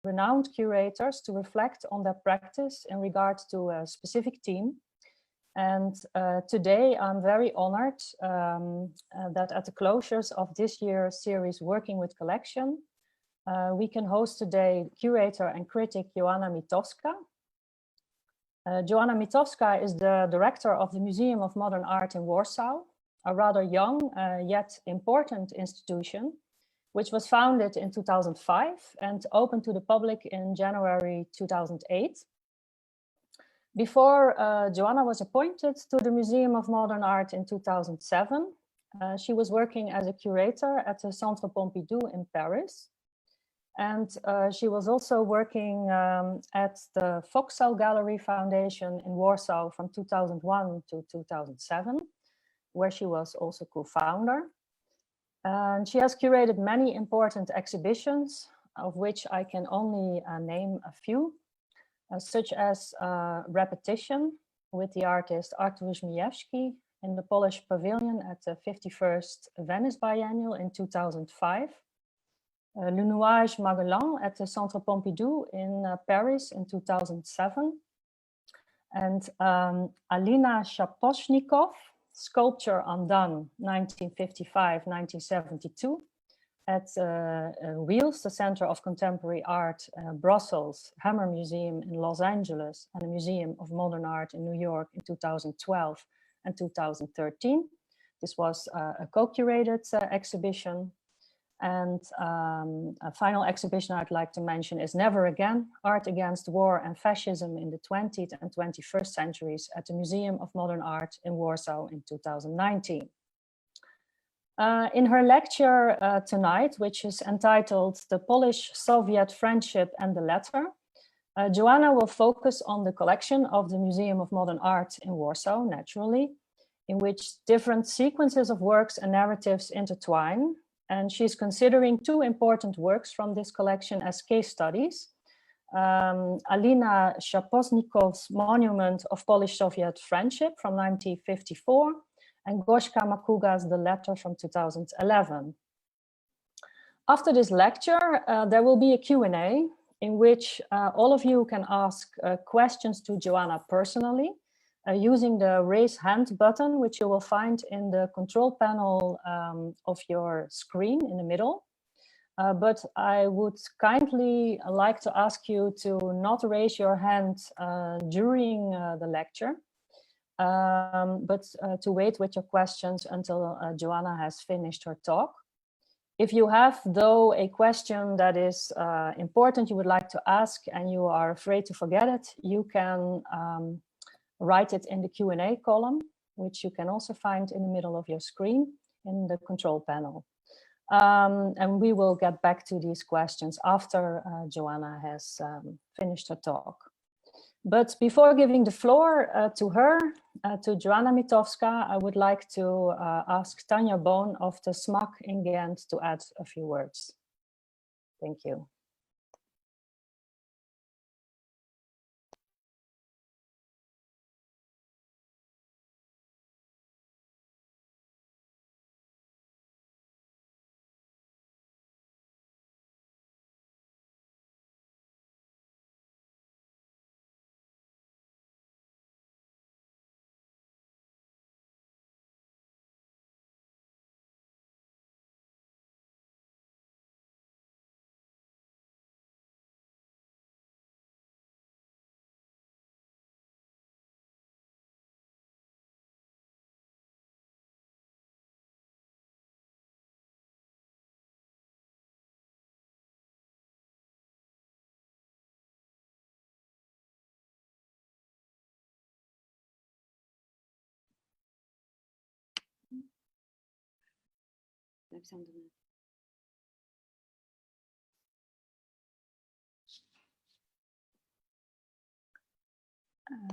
renowned curators to reflect on their practice in regard to a specific theme. And today I'm very honored that at the closures of this year's series Working with Collection, we can host today curator and critic Joanna Mytkowska. Joanna Mytkowska is the director of the Museum of Modern Art in Warsaw, a rather young yet important institution, which was founded in 2005 and opened to the public in January 2008. Before Joanna was appointed to the Museum of Modern Art in 2007, she was working as a curator at the Centre Pompidou in Paris. And she was also working at the Foksal Gallery Foundation in Warsaw from 2001 to 2007, where she was also co-founder. And she has curated many important exhibitions, of which I can only name a few, such as Repetition with the artist Artur Żmijewski in the Polish Pavilion at the 51st Venice Biennale in 2005. Le Nuage Magellan at the Centre Pompidou in Paris in 2007. And Alina Szapocznikow, Sculpture Undone, 1955-1972, at Wheels, the Center of Contemporary Art, Brussels, Hammer Museum in Los Angeles, and the Museum of Modern Art in New York in 2012 and 2013. This was a co-curated exhibition. And a final exhibition I'd like to mention is Never Again, Art Against War and Fascism in the 20th and 21st Centuries at the Museum of Modern Art in Warsaw in 2019. In her lecture tonight, which is entitled The Polish-Soviet Friendship and the Letter, Joanna will focus on the collection of the Museum of Modern Art in Warsaw, naturally, in which different sequences of works and narratives intertwine. And she's considering two important works from this collection as case studies. Alina Szapocznikows Monument of Polish-Soviet Friendship from 1954 and Goshka Macuga's The Letter from 2011. After this lecture, there will be a Q&A in which all of you can ask questions to Joanna personally, using the raise hand button, which you will find in the control panel of your screen in the middle. But I would kindly like to ask you to not raise your hand during the lecture, but to wait with your questions until Joanna has finished her talk. If you have, though, a question that is important you would like to ask and you are afraid to forget it, you can write it in the Q&A column, which you can also find in the middle of your screen in the control panel. And we will get back to these questions after Joanna has finished her talk. But before giving the floor to her, to Joanna Mytkowska, I would like to ask Tanja Boon of the SMAC in Ghent to add a few words. Thank you.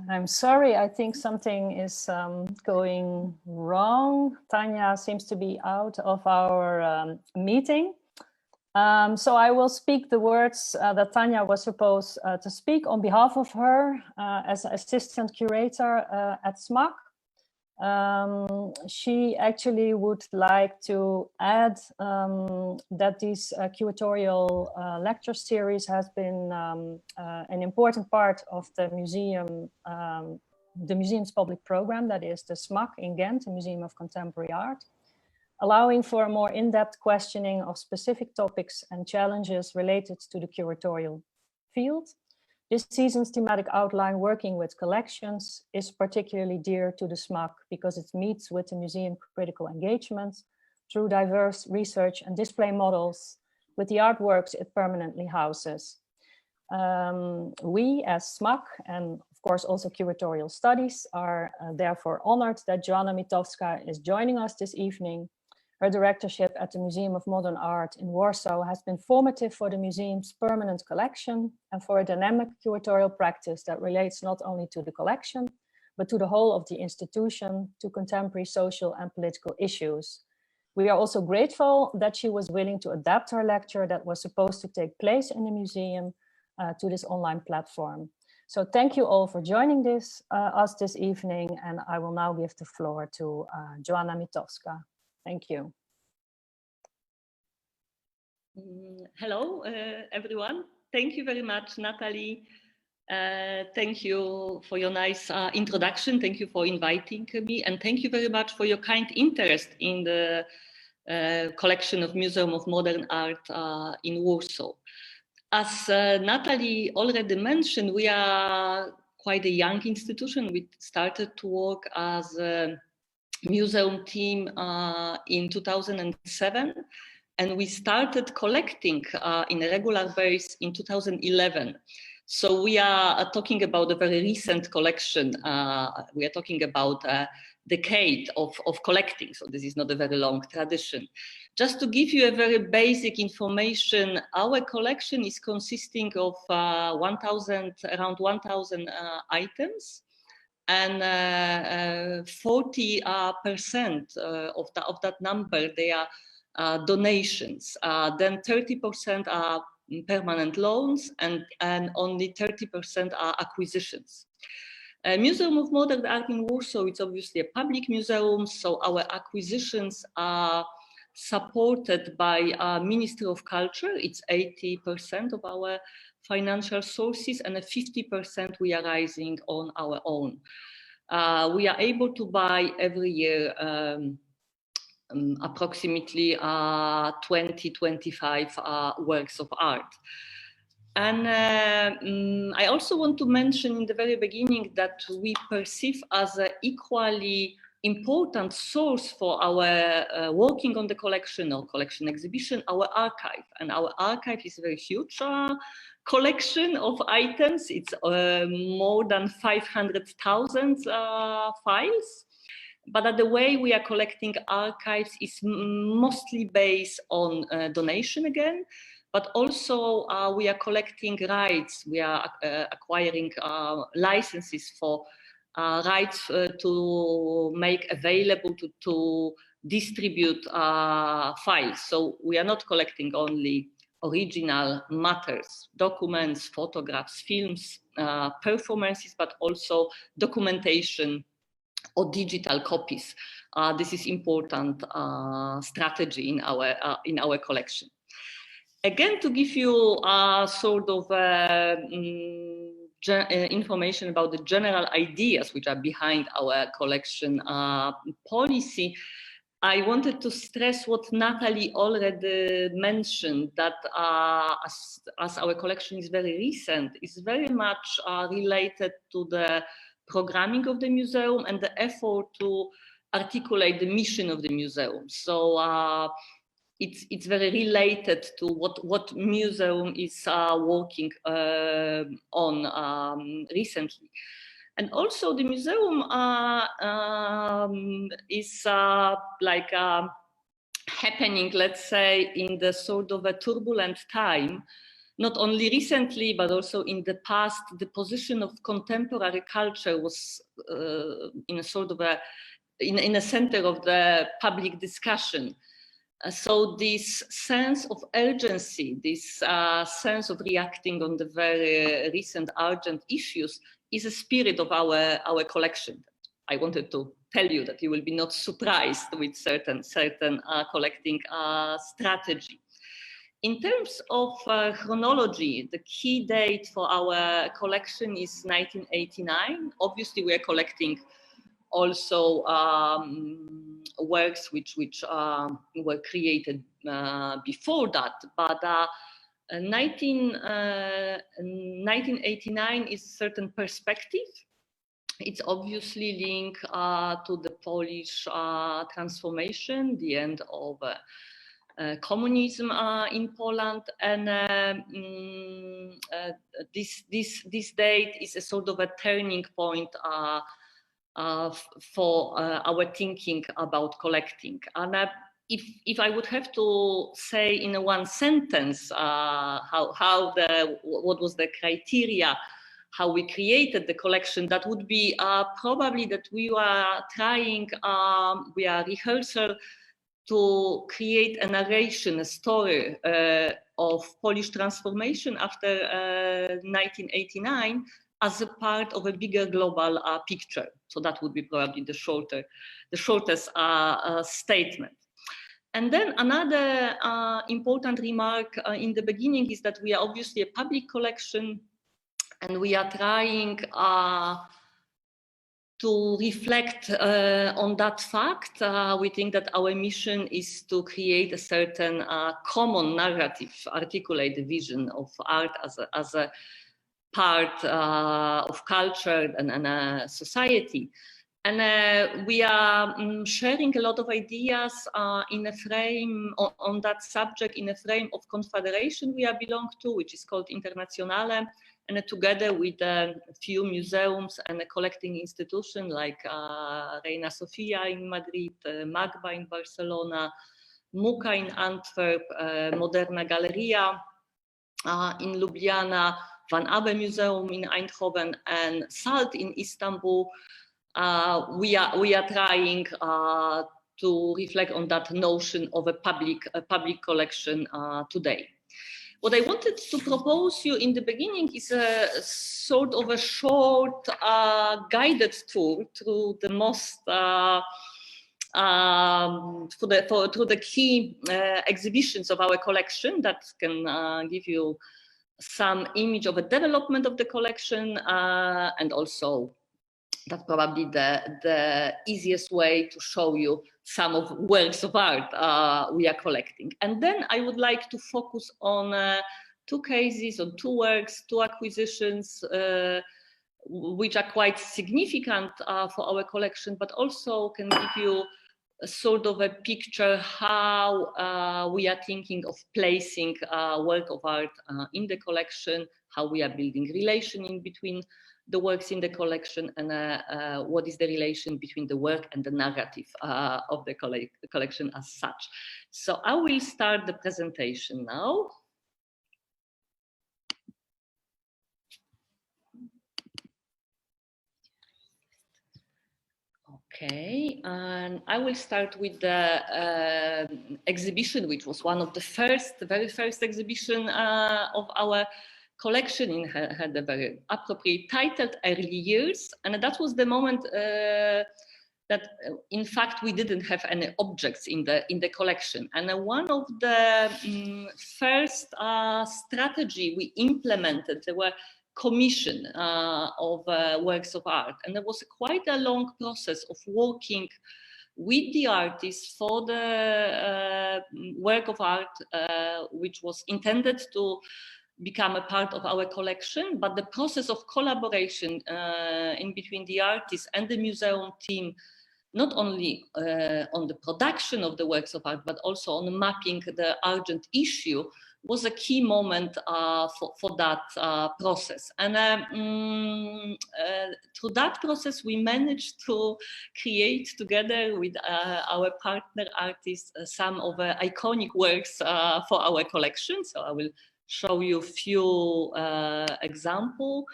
I'm sorry, I think something is going wrong. Tanja seems to be out of our meeting. So I will speak the words that Tanja was supposed to speak on behalf of her as assistant curator at SMAC. She actually would like to add that this curatorial lecture series has been an important part of the museum's public program, that is the SMAC in Ghent, the Museum of Contemporary Art, allowing for a more in-depth questioning of specific topics and challenges related to the curatorial field. This season's thematic outline, working with collections, is particularly dear to the SMAC because it meets with the museum critical engagement through diverse research and display models with the artworks it permanently houses. We as SMAC, and of course also Curatorial Studies, are therefore honored that Joanna Mytkowska is joining us this evening. Her directorship at the Museum of Modern Art in Warsaw has been formative for the museum's permanent collection and for a dynamic curatorial practice that relates not only to the collection, but to the whole of the institution, to contemporary social and political issues. We are also grateful that she was willing to adapt her lecture that was supposed to take place in the museum to this online platform. So thank you all for joining us this evening, and I will now give the floor to Joanna Mytkowska. Thank you. Hello, everyone. Thank you very much, Natalie. Thank you for your nice introduction. Thank you for inviting me. And thank you very much for your kind interest in the collection of Museum of Modern Art in Warsaw. As Natalie already mentioned, we are quite a young institution. We started to work as a museum team in 2007, and we started collecting in a regular base in 2011. So we are talking about a very recent collection. We are talking about a decade of collecting, so this is not a very long tradition. Just to give you a very basic information, our collection is consisting of around 1,000 items. And 40% of that number, they are donations. Then 30% are permanent loans, and only 30% are acquisitions. Museum of Modern Art in Warsaw, it's obviously a public museum, so our acquisitions are supported by Ministry of Culture. It's 80% of our financial sources, and 50% we are raising on our own. We are able to buy every year approximately 20-25 works of art. And I also want to mention in the very beginning that we perceive as an equally important source for our working on the collection or collection exhibition, our archive. And our archive is a very huge collection of items. It's more than 500,000 files. But the way we are collecting archives is mostly based on donation again, but also we are collecting rights. We are acquiring licenses for rights to make available to distribute files. So we are not collecting only original matters, documents, photographs, films, performances, but also documentation or digital copies. This is important strategy in our collection. Again, to give you sort of information about the general ideas which are behind our collection policy, I wanted to stress what Natalie already mentioned, that as our collection is very recent, is very much related to the programming of the museum and the effort to articulate the mission of the museum. So it's very related to what museum is working on recently. And also the museum is like happening, let's say, in the sort of a turbulent time. Not only recently, but also in the past, the position of contemporary culture was in a sort of in a center of the public discussion. So this sense of urgency, this sense of reacting on the very recent urgent issues is a spirit of our collection. I wanted to tell you that you will be not surprised with certain collecting strategy. In terms of chronology, the key date for our collection is 1989. Obviously, we are collecting also works which were created before that, but 1989 is a certain perspective. It's obviously linked to the Polish transformation, the end of communism in Poland, and this date is a sort of a turning point for our thinking about collecting. And if I would have to say in one sentence what was the criteria, how we created the collection, that would be probably that we are trying, we are rehearsal to create a narration, a story of Polish transformation after 1989 as a part of a bigger global picture. So that would be probably the shortest statement. And then another important remark in the beginning is that we are obviously a public collection, and we are trying to reflect on that fact. We think that our mission is to create a certain common narrative, articulate the vision of art as a part of culture and society. And we are sharing a lot of ideas in a frame on that subject, in a frame of confederation we belong to, which is called Internationale, and together with a few museums and a collecting institution like Reina Sofia in Madrid, Magba in Barcelona, Muka in Antwerp, Moderna Galleria in Ljubljana, Van Abbe Museum in Eindhoven, and SALT in Istanbul. We are trying to reflect on that notion of a public collection today. What I wanted to propose you in the beginning is a sort of a short guided tour through the most through the key exhibitions of our collection that can give you some image of a development of the collection, and also that's probably the easiest way to show you some of works of art we are collecting. And then I would like to focus on two cases, on two works, two acquisitions, which are quite significant for our collection, but also can give you a sort of a picture how we are thinking of placing work of art in the collection, how we are building relation in between the works in the collection, and what is the relation between the work and the narrative of the collection as such. So I will start the presentation now. Okay, and I will start with the exhibition, which was one of the very first exhibition of our collection. It had a very appropriate title, Early Years, and that was the moment that in fact we didn't have any objects in the collection. And one of the first strategy we implemented, there were commission of works of art, and there was quite a long process of working with the artists for the work of art which was intended to become a part of our collection, but the process of collaboration in between the artists and the museum team, not only on the production of the works of art, but also on mapping the urgent issue, was a key moment for that process. And through that process, we managed to create together with our partner artists some of the iconic works for our collection. So I will show you a few examples.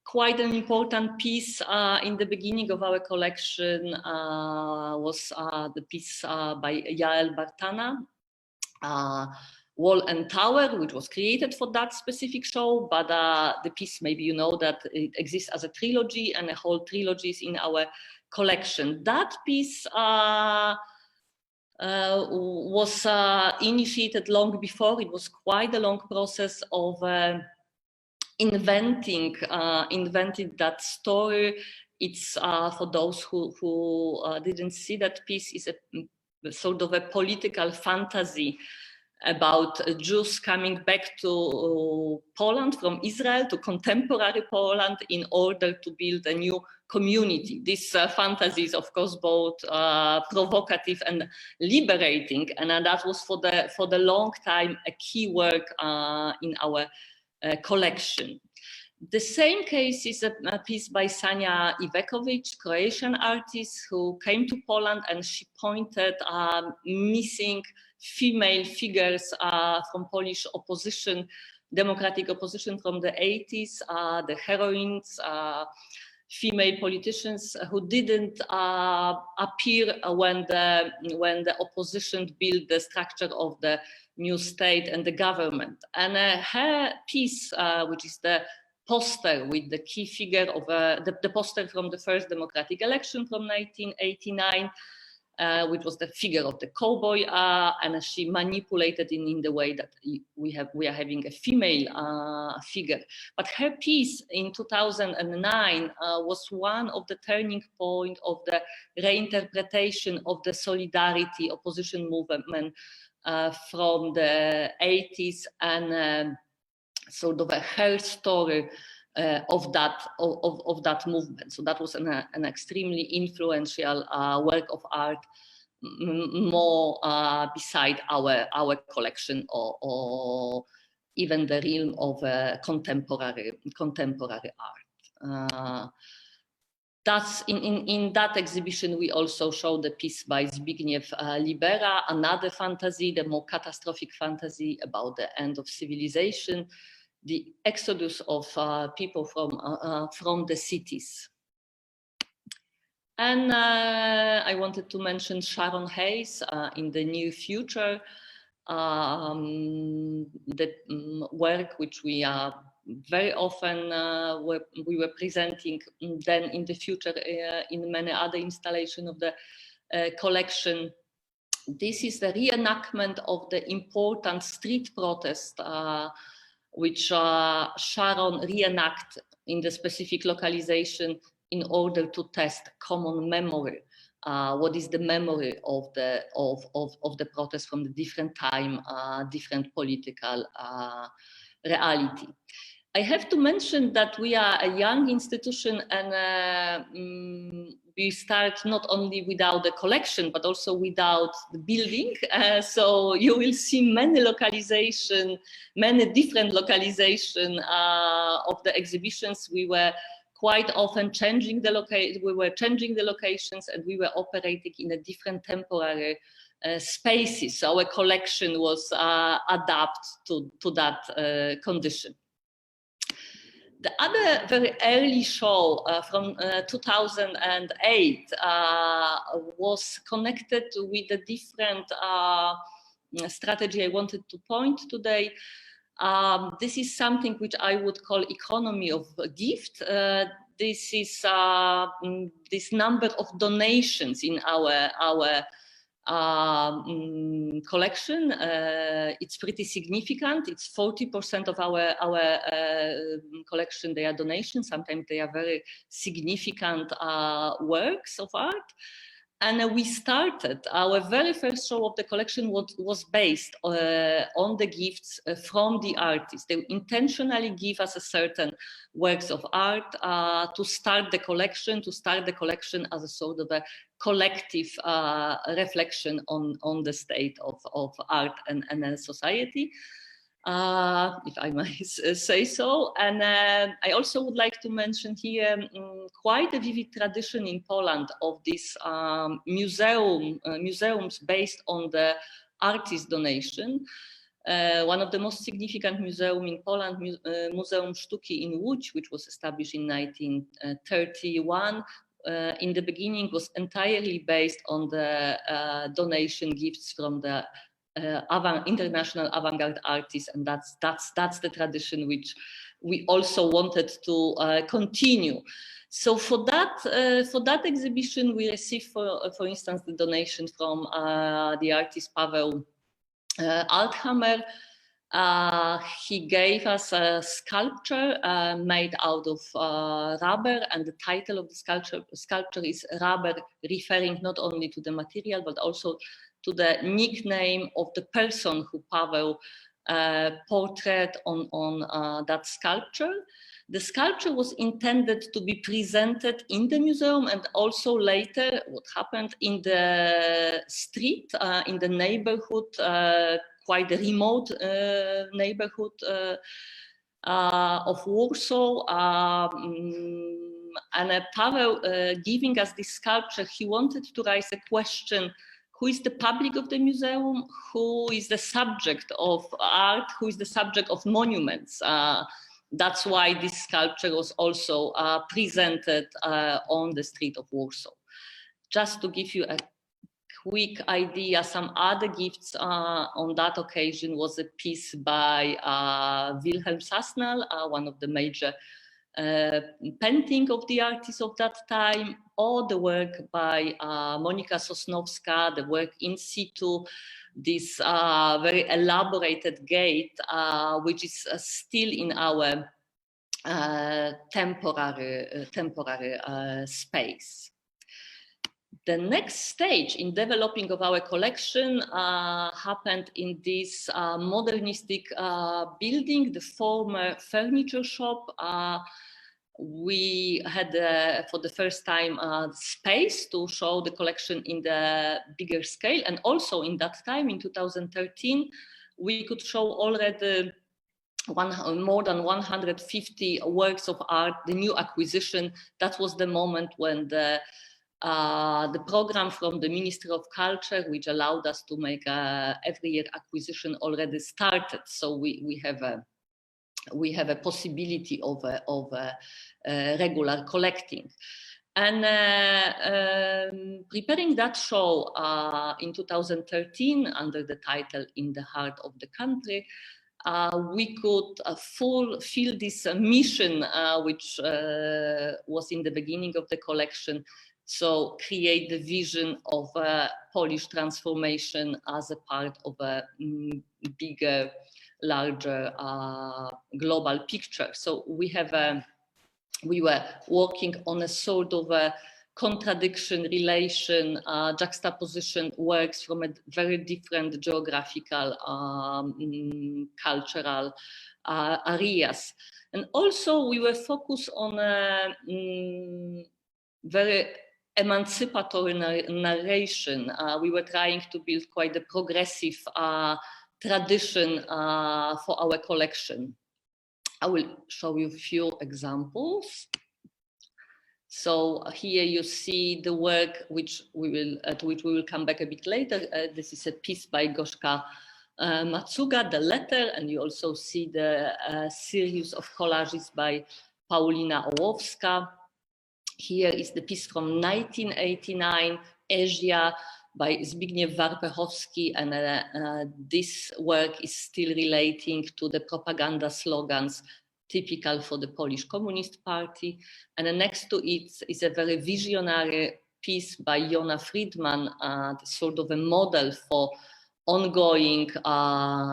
Quite an important piece in the beginning of our collection was the piece by Yael Bartana, Wall and Tower, which was created for that specific show, but the piece, maybe you know that it exists as a trilogy, and a whole trilogy is in our collection. That piece was initiated long before. It was quite a long process of inventing that story. It's for those who didn't see that piece, is a sort of a political fantasy about Jews coming back to Poland from Israel, to contemporary Poland, in order to build a new community. This fantasy is, of course, both provocative and liberating, and that was for the long time a key work in our collection. The same case is a piece by Sanja Ivekovic, Croatian artist, who came to Poland, and she pointed missing female figures from Polish opposition, democratic opposition from the 80s, the heroines, female politicians who didn't appear when the opposition built the structure of the new state and the government. And her piece, which is the poster with the key figure of the poster from the first democratic election from 1989, which was the figure of the cowboy, and she manipulated in the way that we are having a female figure. But her piece in 2009 was one of the turning point of the reinterpretation of the solidarity opposition movement from the 80s, and sort of her story of that movement. So that was an extremely influential work of art, more beside our collection, or even the realm of contemporary art. That's in that exhibition, we also showed the piece by Zbigniew Libera, another fantasy, the more catastrophic fantasy about the end of civilization, the exodus of people from the cities. And I wanted to mention Sharon Hayes in the near future, the work which we are very often we were presenting then in the future in many other installations of the collection. This is the reenactment of the important street protest which Sharon reenact in the specific localization in order to test common memory. What is the memory of the protest from the different time, different political reality. I have to mention that we are a young institution, and we start not only without the collection, but also without the building. So you will see many different localization of the exhibitions. We were quite often changing the locations, and we were operating in a different temporary spaces. So our collection was adapted to that condition. The other very early show from 2008 was connected with a different strategy I wanted to point today. This is something which I would call economy of gift. This is this number of donations in our collection. It's pretty significant. It's 40% of our collection. They are donations. Sometimes they are very significant works of art. And we started, our very first show of the collection was based on the gifts from the artists. They intentionally give us a certain works of art to start the collection as a sort of a collective reflection on the state of art and society. If I might say so. And I also would like to mention here quite a vivid tradition in Poland of this museums based on the artist donation. One of the most significant museums in Poland, Muzeum Sztuki in Łódź, which was established in 1931, in the beginning was entirely based on the donation gifts from the international avant-garde artists, and that's the tradition which we also wanted to continue. So for that exhibition, we received, for instance, the donation from the artist Paweł Althammer. He gave us a sculpture made out of rubber, and the title of the sculpture is Rubber, referring not only to the material but also to the nickname of the person who Paweł portrayed on that sculpture. The sculpture was intended to be presented in the museum, and also later what happened in the street, in the neighborhood, quite a remote neighborhood of Warsaw. And Paweł, giving us this sculpture, he wanted to raise a question: who is the public of the museum? Who is the subject of art? Who is the subject of monuments? That's why this sculpture was also presented on the street of Warsaw. Just to give you a quick idea, some other gifts on that occasion was a piece by Wilhelm Sasnal, one of the major painting of the artists of that time, or the work by Monika Sosnowska, the work in situ, this very elaborated gate, which is still in our temporary space. The next stage in developing of our collection happened in this modernistic building, the former furniture shop. We had, for the first time, space to show the collection in the bigger scale. And also in that time, in 2013, we could show already more than 150 works of art, the new acquisition. That was the moment when the program from the Ministry of Culture, which allowed us to make every year acquisition, already started. So we have a possibility of regular collecting. And preparing that show in 2013 under the title In the Heart of the Country, we could fulfill this mission, which was in the beginning of the collection. So create the vision of a Polish transformation as a part of a bigger, larger global picture. So we were working on a sort of a contradiction, relation, juxtaposition works from a very different geographical, cultural areas. And also we were focused on a very emancipatory narration. We were trying to build quite a progressive tradition for our collection. I will show you a few examples. So here you see the work to which we will come back a bit later. This is a piece by Goshka Macuga, The Letter, and you also see the series of collages by Paulina Ołowska. Here is the piece from 1989, Asia, by Zbigniew Warpechowski, and this work is still relating to the propaganda slogans typical for the Polish Communist Party. And next to it is a very visionary piece by Jona Friedman, sort of a model for ongoing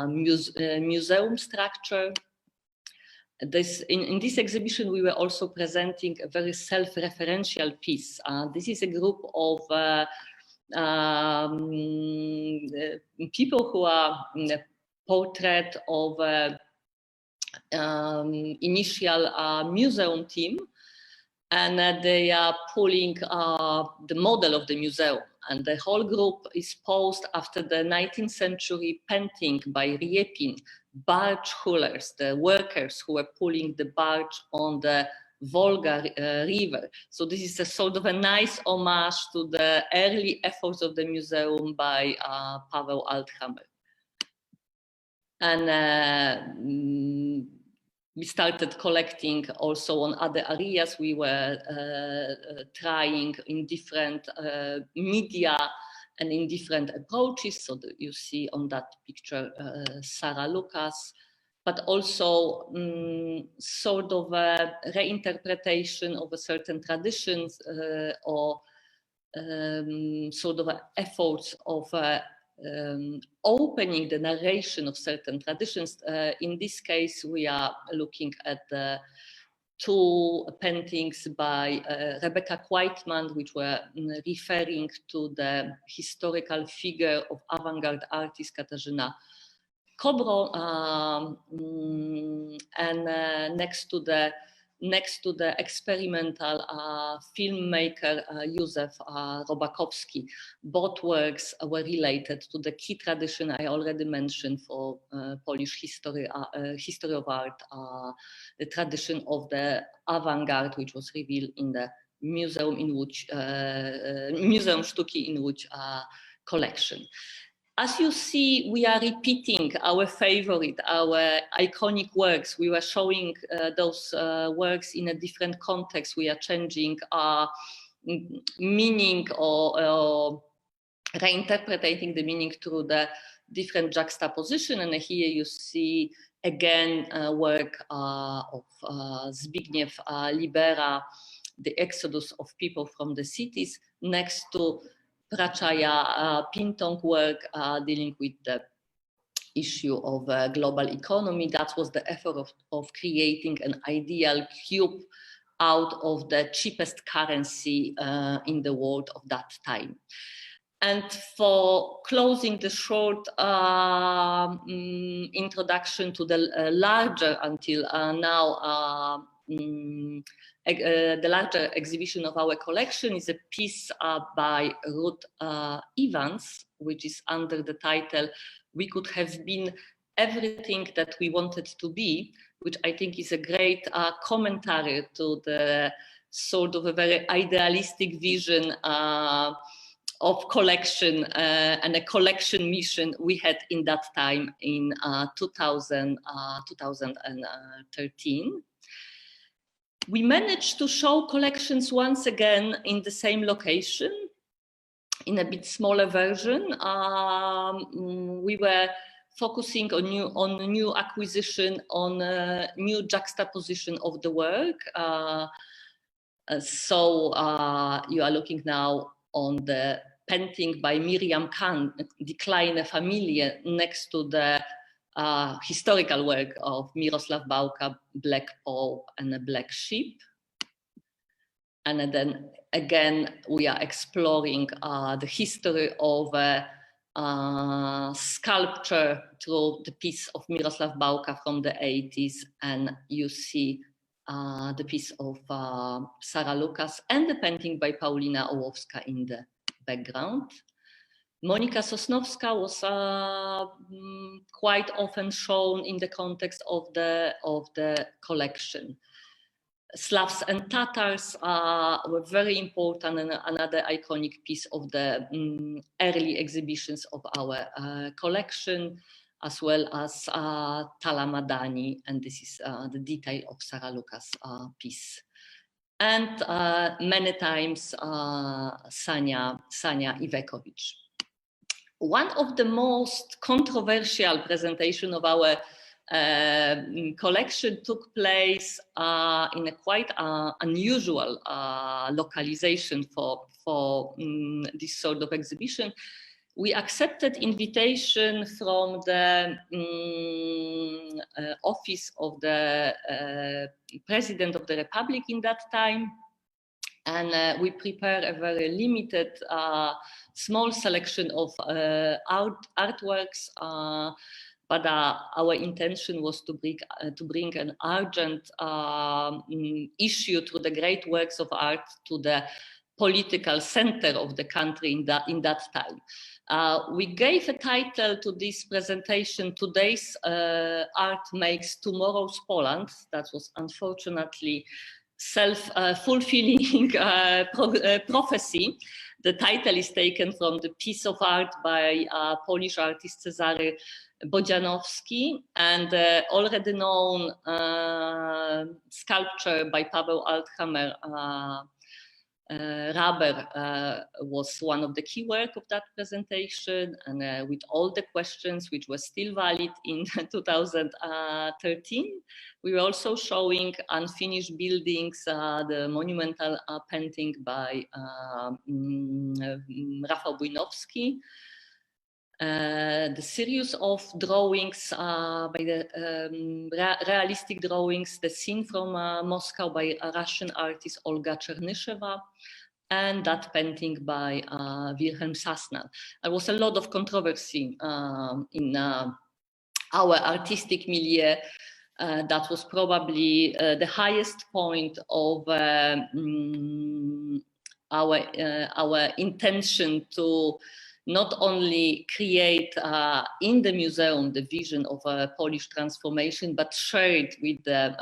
museum structure. In this exhibition, we were also presenting a very self-referential piece. This is a group of people who are in the portrait of initial museum team, and they are pulling the model of the museum. And the whole group is posed after the 19th century painting by Riepin, barge hullers, the workers who were pulling the barge on the Volga river. So this is a sort of a nice homage to the early efforts of the museum by Paweł Althammer. And we started collecting also on other areas. We were trying in different media and in different approaches. So you see on that picture Sarah Lucas, but also sort of a reinterpretation of a certain traditions or sort of efforts of opening the narration of certain traditions. In this case, we are looking at the two paintings by Rebecca Quaitman, which were referring to the historical figure of avant-garde artist Katarzyna Kobro, and next to the experimental filmmaker Józef Robakowski. Both works were related to the key tradition I already mentioned for Polish history of art, the tradition of the avant-garde, which was revealed in the Museum Sztuki in Łódź collection. As you see, we are repeating our favorite, our iconic works. We were showing those works in a different context. We are changing meaning or reinterpreting the meaning through the different juxtaposition. And here you see again work of Zbigniew Libera, The Exodus of People from the Cities, next to Prachaya Pintong work dealing with the issue of global economy. That was the effort of creating an ideal cube out of the cheapest currency in the world of that time. And for closing the short introduction to the larger, until now, the larger exhibition of our collection is a piece by Ruth Evans, which is under the title "We Could Have Been Everything That We Wanted to Be," which I think is a great commentary to the sort of a very idealistic vision of collection and a collection mission we had in that time in 2013. We managed to show collections once again in the same location, in a bit smaller version. We were focusing on new acquisition, on new juxtaposition of the work. So you are looking now on the painting by Miriam Kahn, Die kleine Familie, next to the historical work of Miroslav Bałka, Black Pope and a Black Sheep. And then again, we are exploring the history of sculpture through the piece of Miroslav Bałka from the 80s. And you see the piece of Sarah Lucas and the painting by Paulina Ołowska in the background. Monika Sosnowska was quite often shown in the context of the collection. Slavs and Tatars were very important and another iconic piece of the early exhibitions of our collection, as well as Tala Madani, and this is the detail of Sarah Lucas' piece. And many times Sania Ivekovic. One of the most controversial presentation of our collection took place in a quite unusual localization for this sort of exhibition. We accepted invitation from the office of the President of the Republic in that time. And we prepared a very limited, small selection of artworks, but our intention was to bring an urgent issue to the great works of art to the political center of the country in that time. We gave a title to this presentation, Today's Art Makes Tomorrow's Poland. That was unfortunately self-fulfilling prophecy. The title is taken from the piece of art by Polish artist Cezary Bodzianowski and already known sculpture by Paweł Althammer, rubber was one of the key work of that presentation, and with all the questions which were still valid in 2013. We were also showing unfinished buildings, the monumental painting by Rafał Bujnowski, the series of drawings by the realistic drawings, the scene from Moscow by a Russian artist Olga Chernysheва, and that painting by Wilhelm Sassner. There was a lot of controversy in our artistic milieu. That was probably the highest point of our intention to not only create in the museum the vision of a Polish transformation, but share it with the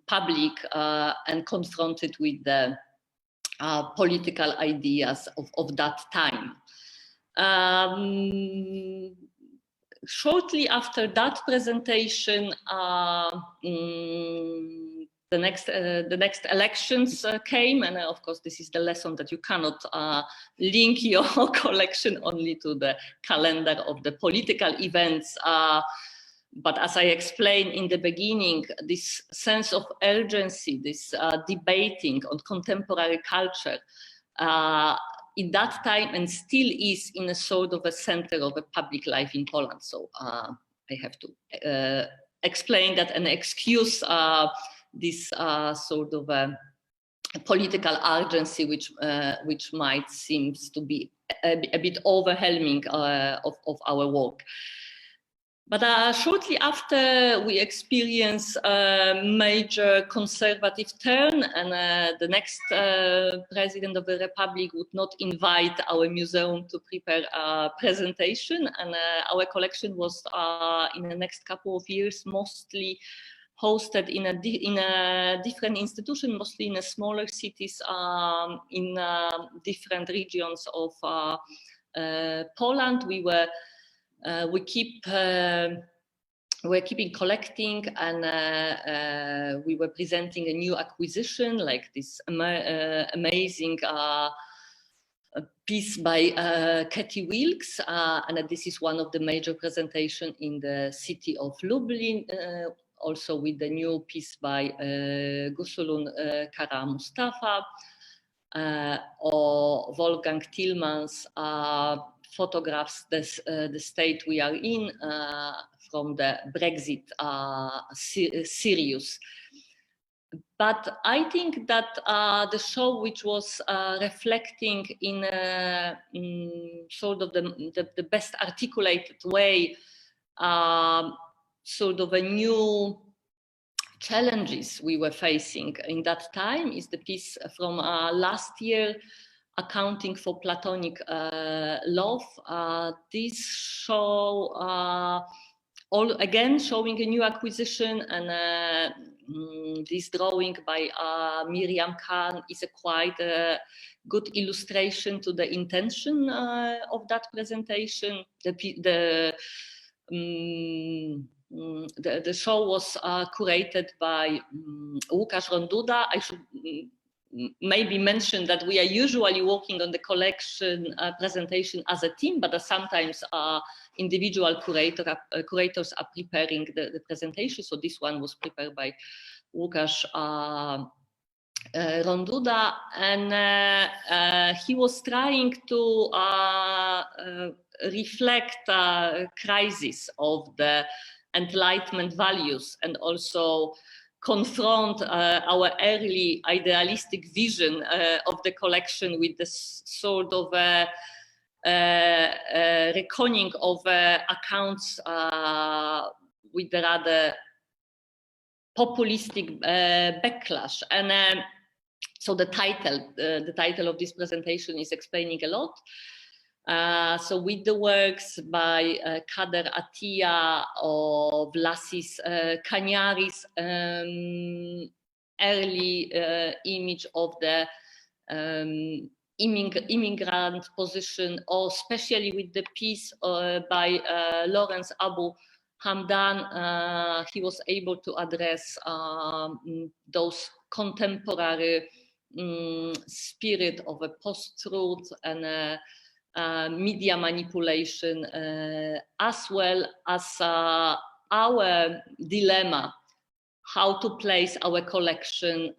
public and confront it with the political ideas of that time. Shortly after that presentation, the next elections came, and of course this is the lesson that you cannot link your collection only to the calendar of the political events. But as I explained in the beginning, this sense of urgency, this debating on contemporary culture, in that time and still is in a sort of a center of a public life in Poland. So I have to explain that and excuse this sort of political urgency, which might seem to be a bit overwhelming of our work. But shortly after, we experienced a major conservative turn, and the next president of the Republic would not invite our museum to prepare a presentation, and our collection was in the next couple of years mostly hosted in a different institution, mostly in smaller cities in different regions of Poland. We're keeping collecting, and we were presenting a new acquisition, like this amazing piece by Katie Wilkes, and this is one of the major presentations in the city of Lublin, also with the new piece by Gusulun Kara Mustafa, or Wolfgang Tillmans photographs the state we are in from the Brexit series. But I think that the show, which was reflecting in sort of the best articulated way, sort of a new challenges we were facing in that time, is the piece from last year, Accounting for Platonic Love. This show, again showing a new acquisition, and this drawing by Miriam Khan is a quite good illustration to the intention of that presentation. The show was curated by Łukasz Ronduda. I should maybe mention that we are usually working on the collection presentation as a team, but sometimes individual curators are preparing the presentation. So this one was prepared by Łukasz Ronduda, and he was trying to reflect crisis of the Enlightenment values, and also confront our early idealistic vision of the collection with this sort of reckoning of accounts with the rather populistic backlash. And so the title of this presentation is explaining a lot. So with the works by Kader Attia or Vlasis Kaniaris, early image of the immigrant position, or especially with the piece by Lawrence Abu Hamdan, he was able to address those contemporary spirit of a post-truth and media manipulation, as well as our dilemma, how to place our collection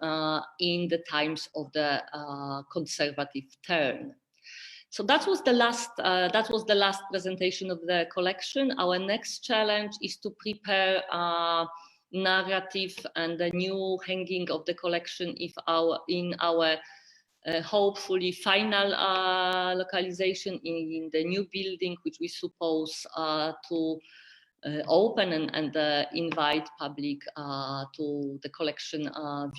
in the times of the conservative turn. So that was the last presentation of the collection. Our next challenge is to prepare narrative and the new hanging of the collection in our hopefully final localization in the new building, which we suppose to open and invite public to the collection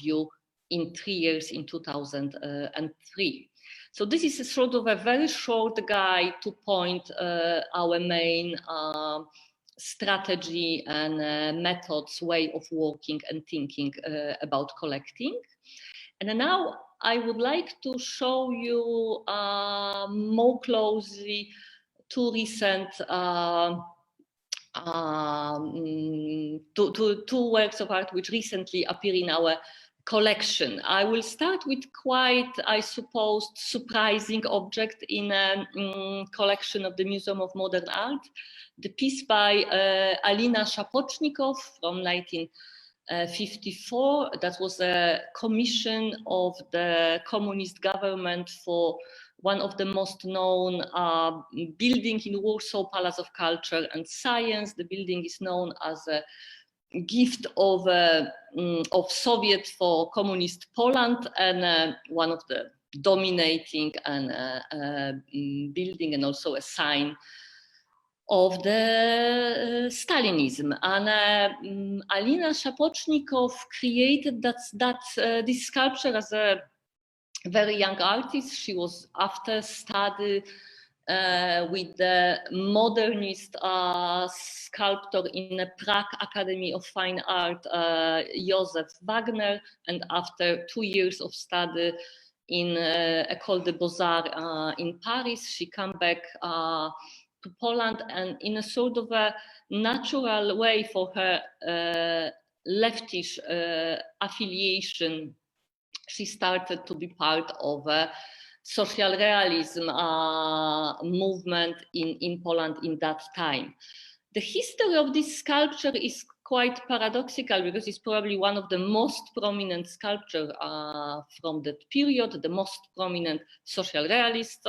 view in 3 years, in 2003. So this is a sort of a very short guide to point our main strategy and methods, way of working and thinking about collecting. And now I would like to show you more closely two recent two works of art which recently appear in our collection. I will start with quite, I suppose, surprising object in a collection of the Museum of Modern Art, the piece by Alina Szapocznikow from 1954. That was a commission of the communist government for one of the most known building in Warsaw, Palace of Culture and Science. The building is known as a gift of Soviet for communist Poland, and one of the dominating and building, and also a sign of the Stalinism. And Alina Szapocznikow created this sculpture as a very young artist. She was after study with the modernist sculptor in the Prague Academy of Fine Art, Joseph Wagner, and after 2 years of study in École des Beaux-Arts in Paris, she came back to Poland, and in a sort of a natural way for her leftish affiliation, she started to be part of a social realism movement in Poland in that time. The history of this sculpture is quite paradoxical, because it's probably one of the most prominent sculpture from that period, the most prominent social realist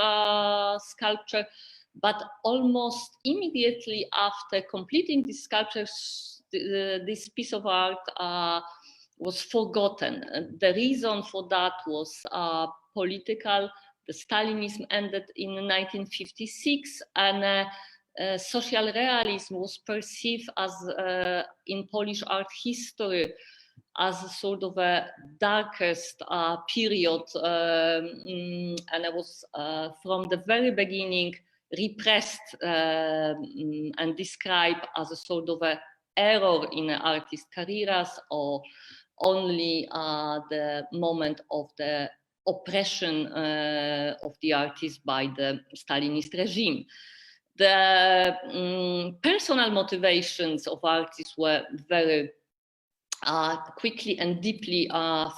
sculpture. But almost immediately after completing this sculpture, this piece of art was forgotten. The reason for that was political. The Stalinism ended in 1956, and social realism was perceived as, in Polish art history, as a sort of a darkest period, and it was from the very beginning repressed and described as a sort of a error in artist careers, or only the moment of the oppression of the artist by the Stalinist regime. The personal motivations of artists were very quickly and deeply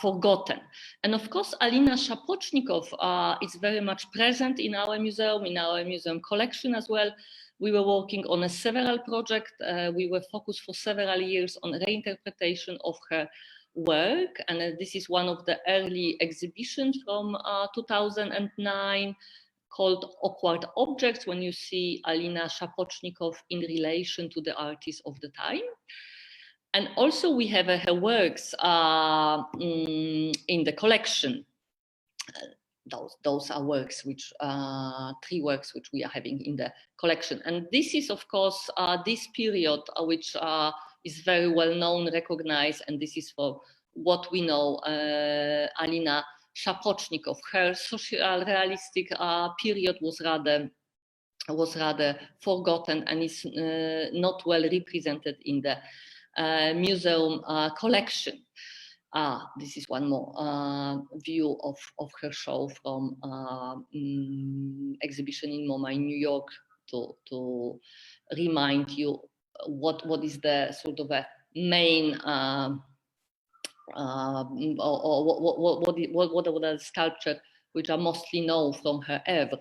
forgotten. And of course, Alina Szapocznikow is very much present in our museum collection as well. We were working on several projects. We were focused for several years on reinterpretation of her work. And this is one of the early exhibitions from 2009 called Awkward Objects, when you see Alina Szapocznikow in relation to the artists of the time. And also we have her works in the collection. Those are works which, 3 works which we are having in the collection. And this is, of course, this period which is very well known, recognized, and this is for what we know, Alina Szapocznikow. Her social realistic period was rather forgotten and is not well represented in the museum collection. This is one more view of her show from exhibition in MoMA in New York, to remind you what is the sort of a main what are the sculptures which are mostly known from her oeuvre.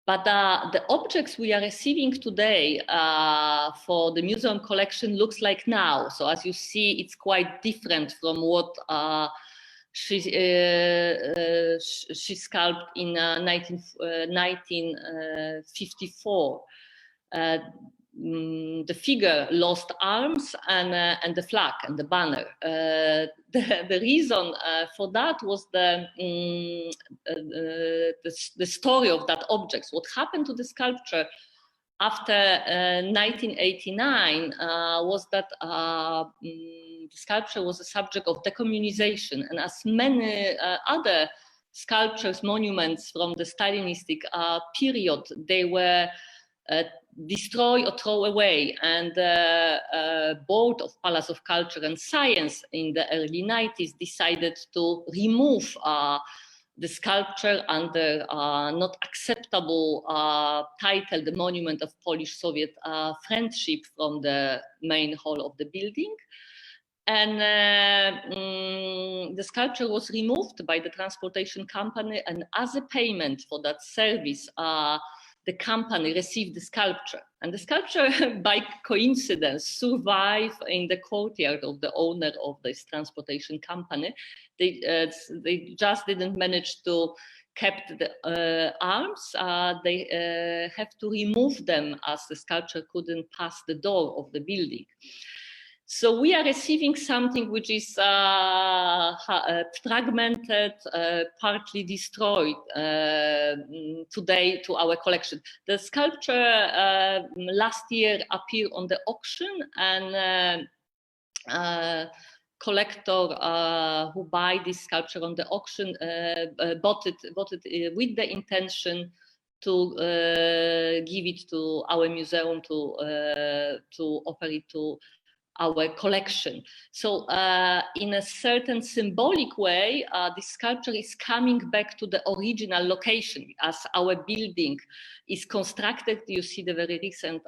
But the objects we are receiving today for the museum collection looks like now. So as you see, it's quite different from what she sculpted in 1954. The figure lost arms and the flag and the banner. The reason for that was the story of that object. What happened to the sculpture after 1989 was that the sculpture was a subject of decommunization, and as many other sculptures, monuments from the Stalinistic period, they were destroy or throw away, and the board of Palace of Culture and Science in the early 90s decided to remove the sculpture under not acceptable title, the Monument of Polish-Soviet Friendship, from the main hall of the building. And the sculpture was removed by the transportation company, and as a payment for that service, the company received the sculpture, and the sculpture, by coincidence, survived in the courtyard of the owner of this transportation company. They just didn't manage to keep the arms. They have to remove them as the sculpture couldn't pass the door of the building. So we are receiving something which is fragmented, partly destroyed today to our collection. The sculpture last year appeared on the auction, and collector who buy this sculpture on the auction bought it with the intention to give it to our museum, to offer it to our collection. So in a certain symbolic way, this sculpture is coming back to the original location. As our building is constructed, you see the very recent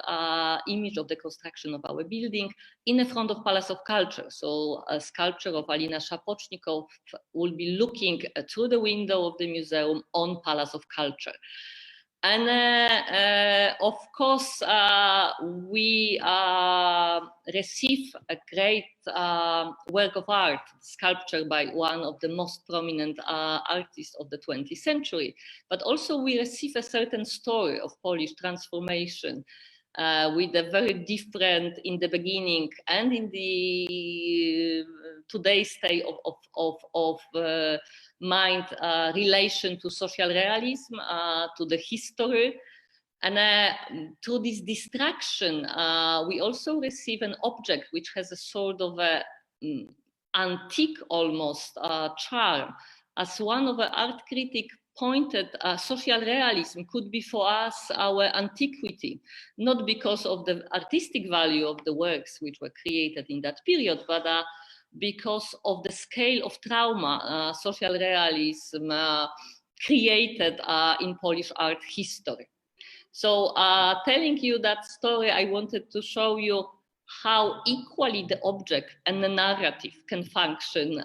image of the construction of our building in the front of Palace of Culture. So a sculpture of Alina Szapocznikow will be looking through the window of the museum on Palace of Culture. And of course, we receive a great work of art, sculpture by one of the most prominent artists of the 20th century. But also we receive a certain story of Polish transformation with a very different, in the beginning and in the today's state of mind, relation to social realism, to the history. And through this distraction, we also receive an object which has a sort of a antique almost charm. As one of the art critics pointed, social realism could be for us our antiquity, not because of the artistic value of the works which were created in that period, but because of the scale of trauma social realism created in Polish art history. So telling you that story, I wanted to show you how equally the object and the narrative can function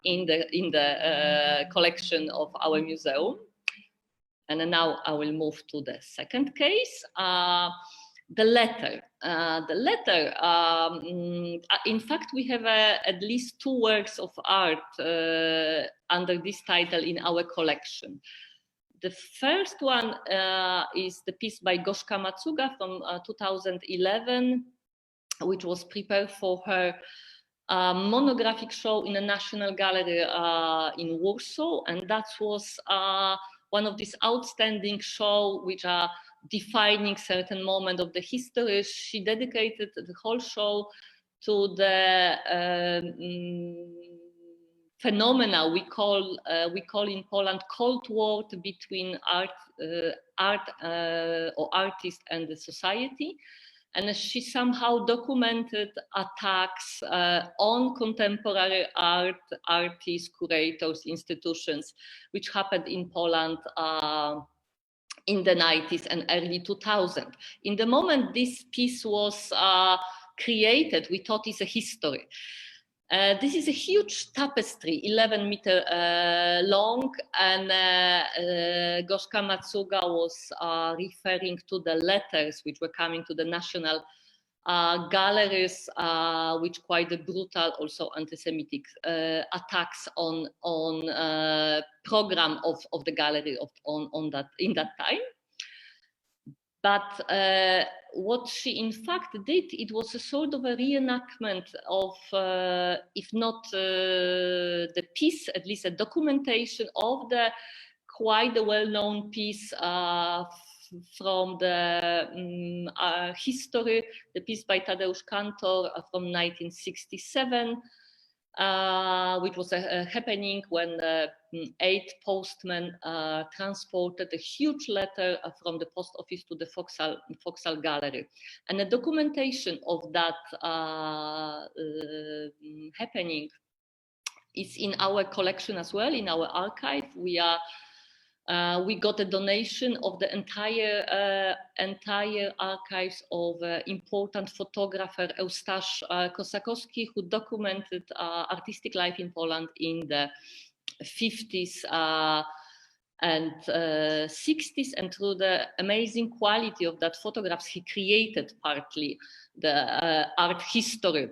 in the collection of our museum. And now I will move to the second case. The letter. In fact, we have at least 2 works of art under this title in our collection. The first one is the piece by Goshka Macuga from 2011, which was prepared for her monographic show in the National Gallery in Warsaw. And that was one of these outstanding shows which are defining certain moment of the history. She dedicated the whole show to the phenomena we call in Poland Cold War between art or artist and the society. And she somehow documented attacks on contemporary art, artists, curators, institutions, which happened in Poland in the 90s and early 2000s. In the moment this piece was created, we thought it's a history. This is a huge tapestry, 11-meter long, and Goshka Macuga was referring to the letters which were coming to the national galleries, which quite a brutal, also anti-Semitic attacks on program of the gallery in that time. But what she in fact did, it was a sort of a reenactment of, if not the piece, at least a documentation of the quite a well-known piece from the history, the piece by Tadeusz Kantor from 1967, which was happening when 8 postmen transported a huge letter from the post office to the Foksal Gallery. And the documentation of that happening is in our collection as well, in our archive. We got a donation of the entire archives of important photographer Eustasz Kosakowski, who documented artistic life in Poland in the 50s and 60s, and through the amazing quality of that photographs, he created partly the art history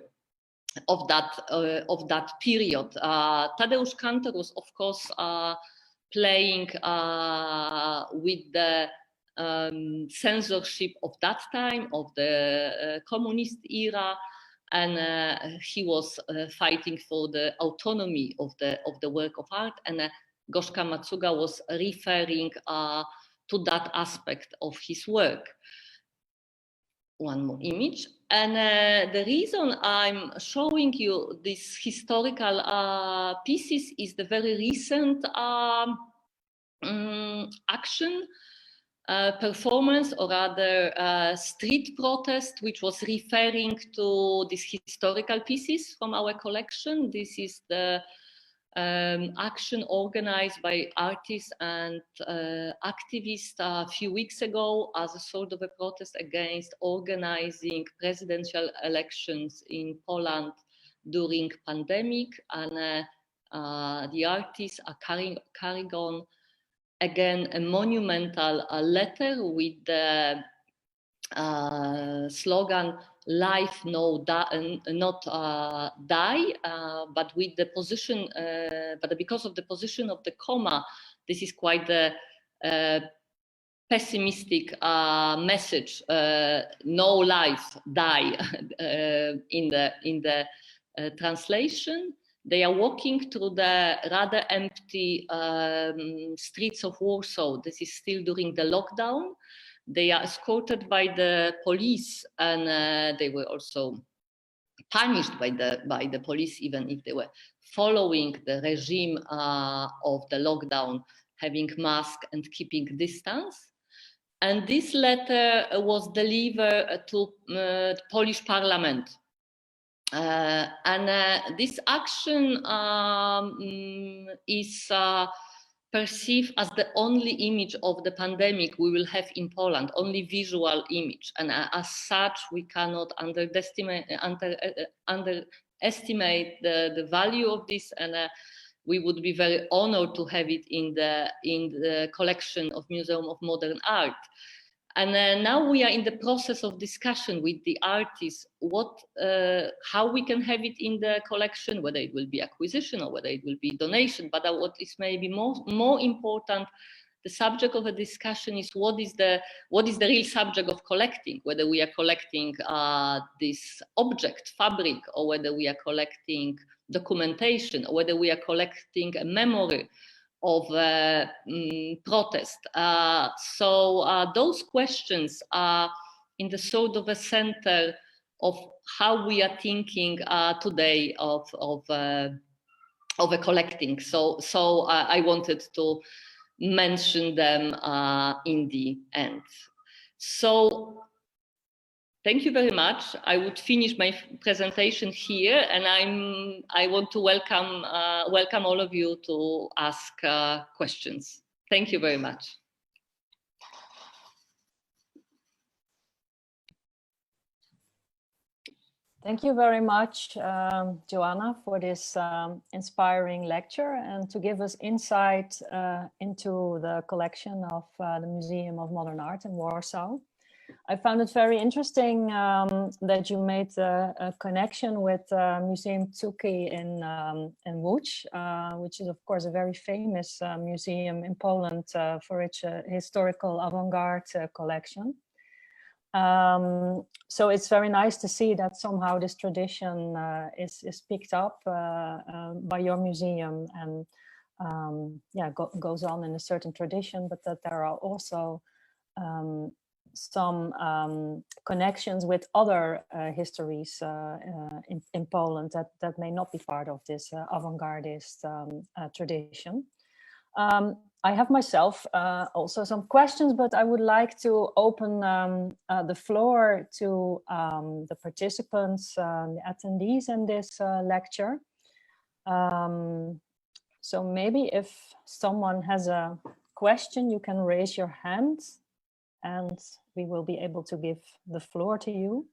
of that period. Tadeusz Kantor was, of course, playing with the censorship of that time, of the communist era, and he was fighting for the autonomy of the work of art. And Goshka Macuga was referring to that aspect of his work. One more image. And the reason I'm showing you these historical pieces is the very recent action, performance, or rather street protest, which was referring to these historical pieces from our collection. This is the action organized by artists and activists a few weeks ago as a sort of a protest against organizing presidential elections in Poland during pandemic. And the artists are carrying on again a monumental letter with the slogan "Life not die," but with the position, but because of the position of the comma, this is quite a pessimistic message. No life, die in the translation. They are walking through the rather empty streets of Warsaw. This is still during the lockdown. They are escorted by the police, and they were also punished by the police, even if they were following the regime of the lockdown, having masks and keeping distance. And this letter was delivered to Polish Parliament. This action is perceived as the only image of the pandemic we will have in Poland, only visual image. And as such, we cannot underestimate the value of this. And we would be very honored to have it in the collection of Museum of Modern Art. And now we are in the process of discussion with the artists, how we can have it in the collection, whether it will be acquisition or whether it will be donation. But what is maybe more important, the subject of a discussion is what is the real subject of collecting, whether we are collecting this object, fabric, or whether we are collecting documentation, or whether we are collecting a memory of protest. So those questions are in the sort of a center of how we are thinking today of a collecting. So I wanted to mention them in the end. So thank you very much. I would finish my presentation here, and I want to welcome all of you to ask questions. Thank you very much. Thank you very much, Joanna, for this inspiring lecture and to give us insight into the collection of the Museum of Modern Art in Warsaw. I found it very interesting that you made a connection with Museum Czuki in Łódź, which is of course a very famous museum in Poland for its historical avant-garde collection. So it's very nice to see that somehow this tradition is picked up by your museum and yeah, goes on in a certain tradition, but that there are also some connections with other histories in Poland that may not be part of this avant-gardist tradition. I have myself also some questions, but I would like to open the floor to the participants, the attendees in this lecture. So maybe if someone has a question, you can raise your hand and we will be able to give the floor to you.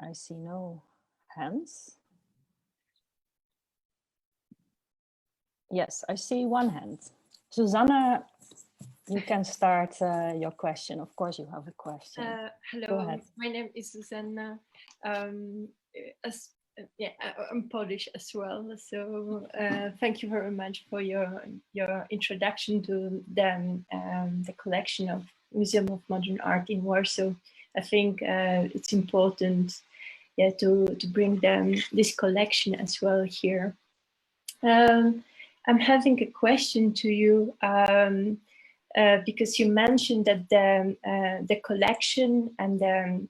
I see no hands. Yes, I see one hand. Susanna, you can start your question. Of course you have a question. Hello, my name is Susanna. Yeah, I'm Polish as well. So thank you very much for your introduction to the collection of Museum of Modern Art in Warsaw. I think it's important, yeah, to bring this collection as well here. I'm having a question to you because you mentioned that the collection and the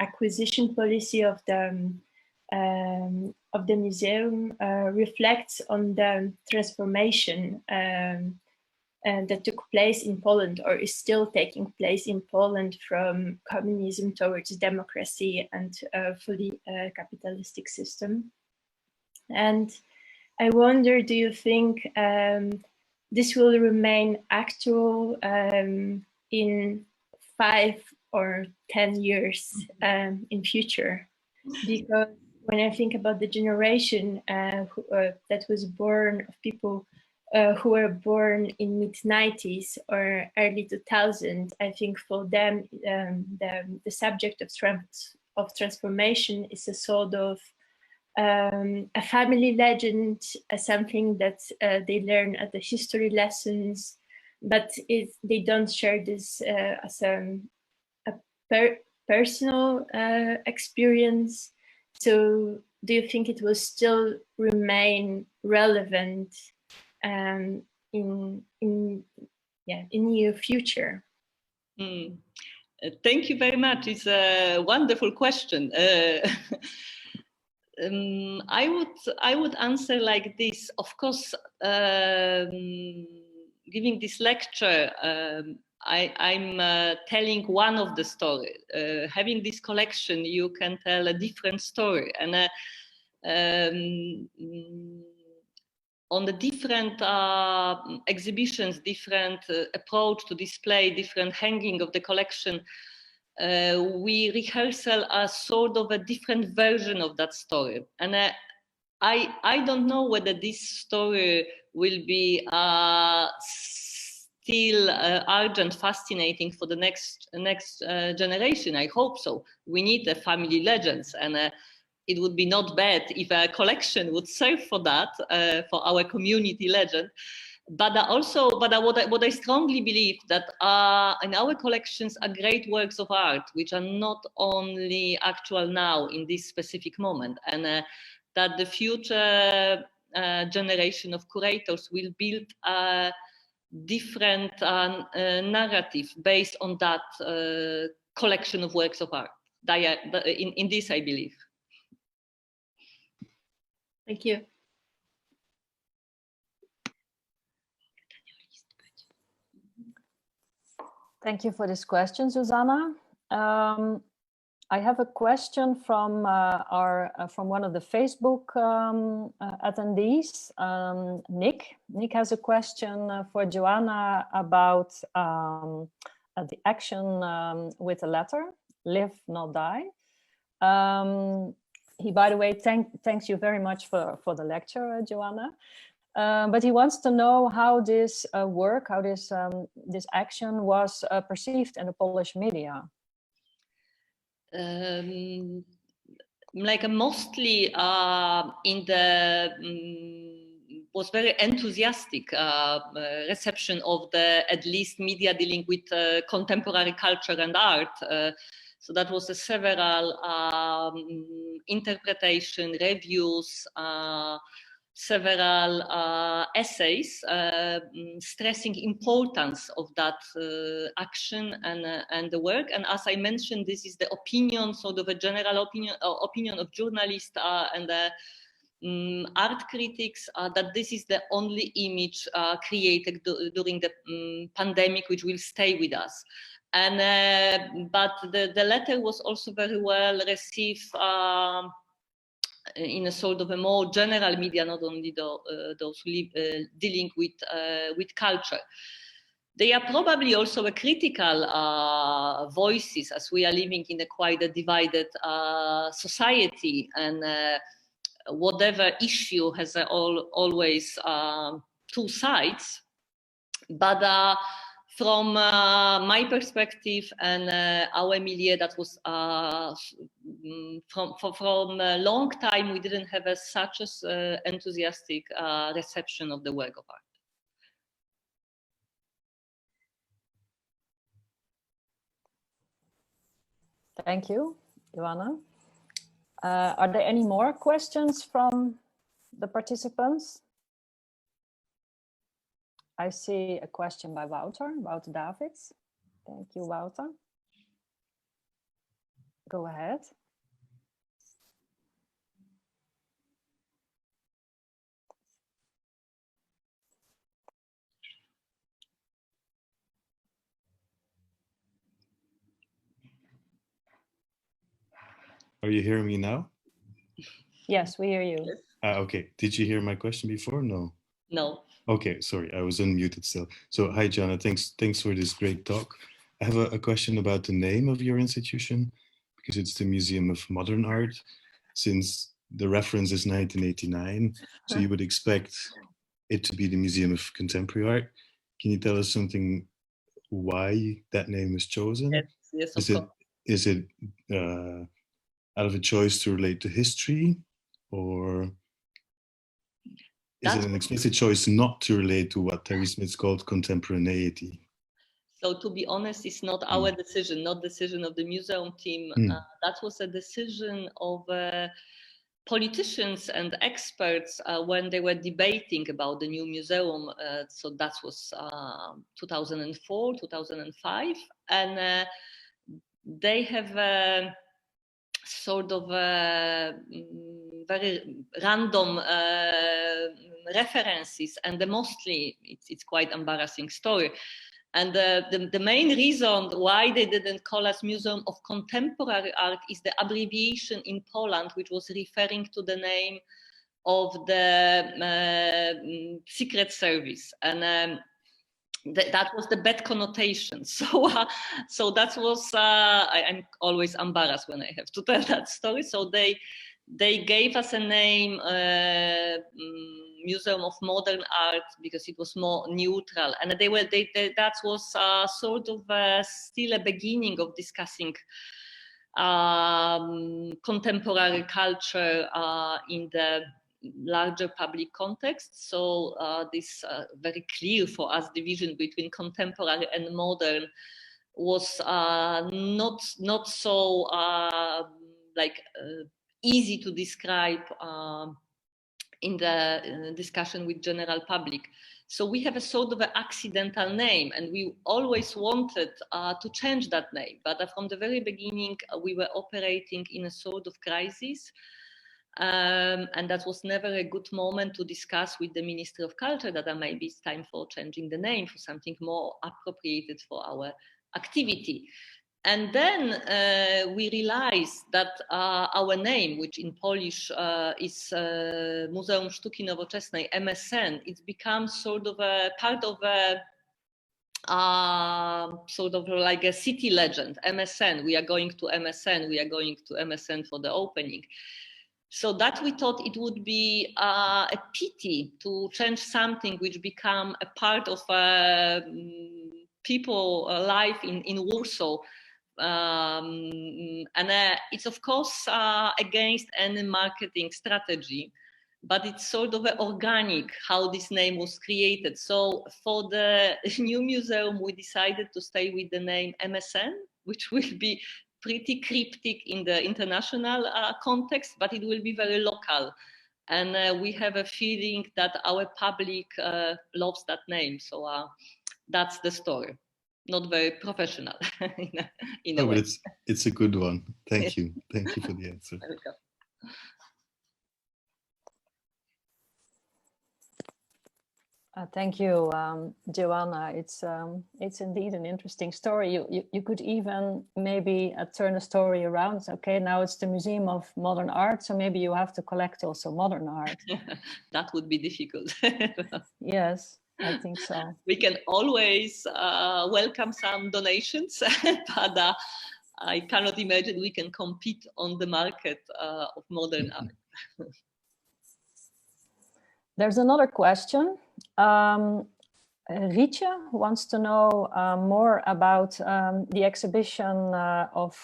acquisition policy of the museum reflects on the transformation that took place in Poland or is still taking place in Poland from communism towards democracy and a fully capitalistic system. And I wonder, do you think this will remain actual in 5 or 10 years in future? Because when I think about the generation that was born of people who were born in mid-90s or early 2000, I think for them the subject of transformation is a sort of a family legend, something that they learn at the history lessons, but they don't share this as a personal experience. So do you think it will still remain relevant in near future? Thank you very much. It's a wonderful question. I would answer like this. Of course, giving this lecture, I'm telling one of the story. Having this collection, you can tell a different story, and on the different exhibitions, different approach to display, different hanging of the collection, we rehearsal a sort of a different version of that story. And I don't know whether this story will be still urgent, fascinating for the next generation. I hope so. We need the family legends, and it would be not bad if a collection would serve for that, for our community legend. But what I strongly believe that in our collections are great works of art, which are not only actual now in this specific moment, and that the future generation of curators will build a different narrative based on that collection of works of art. In this, I believe. Thank you. Thank you for this question, Susanna. I have a question from from one of the Facebook attendees, Nick. Nick has a question for Joanna about the action with the letter, Live Not Die. He, by the way, thanks you very much for the lecture, Joanna. But he wants to know how this work, how this action was perceived in the Polish media. Like mostly in the was very enthusiastic reception of the at least media dealing with contemporary culture and art. So that was a several interpretation, reviews, several essays stressing importance of that action and the work. And as I mentioned, this is the opinion, sort of a general opinion of journalists and the art critics, that this is the only image created during the pandemic which will stay with us. And but the letter was also very well received in a sort of a more general media, not only those who live, dealing with culture. They are probably also a critical voices, as we are living in a quite a divided society, and whatever issue has always two sides. But from my perspective and our milieu, that was from a long time, we didn't have such an enthusiastic reception of the work of art. Thank you, Joanna. Are there any more questions from the participants? I see a question by Wouter Davids. Thank you, Wouter. Go ahead. Are you hearing me now? Yes, we hear you. Okay. Did you hear my question before? No. No. Okay, sorry, I was unmuted still. So hi, Joanna, thanks for this great talk. I have a question about the name of your institution, because it's the Museum of Modern Art, since the reference is 1989, so you would expect it to be the Museum of Contemporary Art. Can you tell us something why that name is chosen? Yes, is it out of a choice to relate to history, or is it an explicit choice not to relate to what Terry Smith called contemporaneity? So to be honest, it's not our decision, not decision of the museum team. That was a decision of politicians and experts when they were debating about the new museum. So that was 2004, 2005. And they have sort of very random references, and mostly it's quite embarrassing story. And the main reason why they didn't call us Museum of Contemporary Art is the abbreviation in Poland, which was referring to the name of the Secret Service. And that was the bad connotation. So that was, I'm always embarrassed when I have to tell that story. So they gave us a name, Museum of Modern Art, because it was more neutral. And that was sort of still a beginning of discussing contemporary culture in the larger public context. So this very clear for us division between contemporary and modern was not so easy to describe in the discussion with general public. So we have a sort of an accidental name, and we always wanted to change that name. But from the very beginning, we were operating in a sort of crisis. And that was never a good moment to discuss with the Ministry of Culture that maybe it's time for changing the name for something more appropriated for our activity. And then we realized that our name, which in Polish is Muzeum Sztuki Nowoczesnej, MSN, it's become sort of a part of a sort of like a city legend. MSN, we are going to MSN, we are going to MSN for the opening. So that we thought it would be a pity to change something which become a part of people life in Warsaw. And it's of course against any marketing strategy, but it's sort of organic how this name was created. So for the new museum, we decided to stay with the name MSN, which will be pretty cryptic in the international context, but it will be very local. And we have a feeling that our public loves that name. So that's the story. Not very professional in a way. But it's a good one. Thank you. Thank you for the answer. Welcome. Thank you, Joanna. It's indeed an interesting story. You could even maybe turn the story around. Okay, now it's the Museum of Modern Art, so maybe you have to collect also modern art. That would be difficult. Yes, I think so. We can always welcome some donations, but I cannot imagine we can compete on the market of modern art. There's another question. Rietje wants to know more about the exhibition of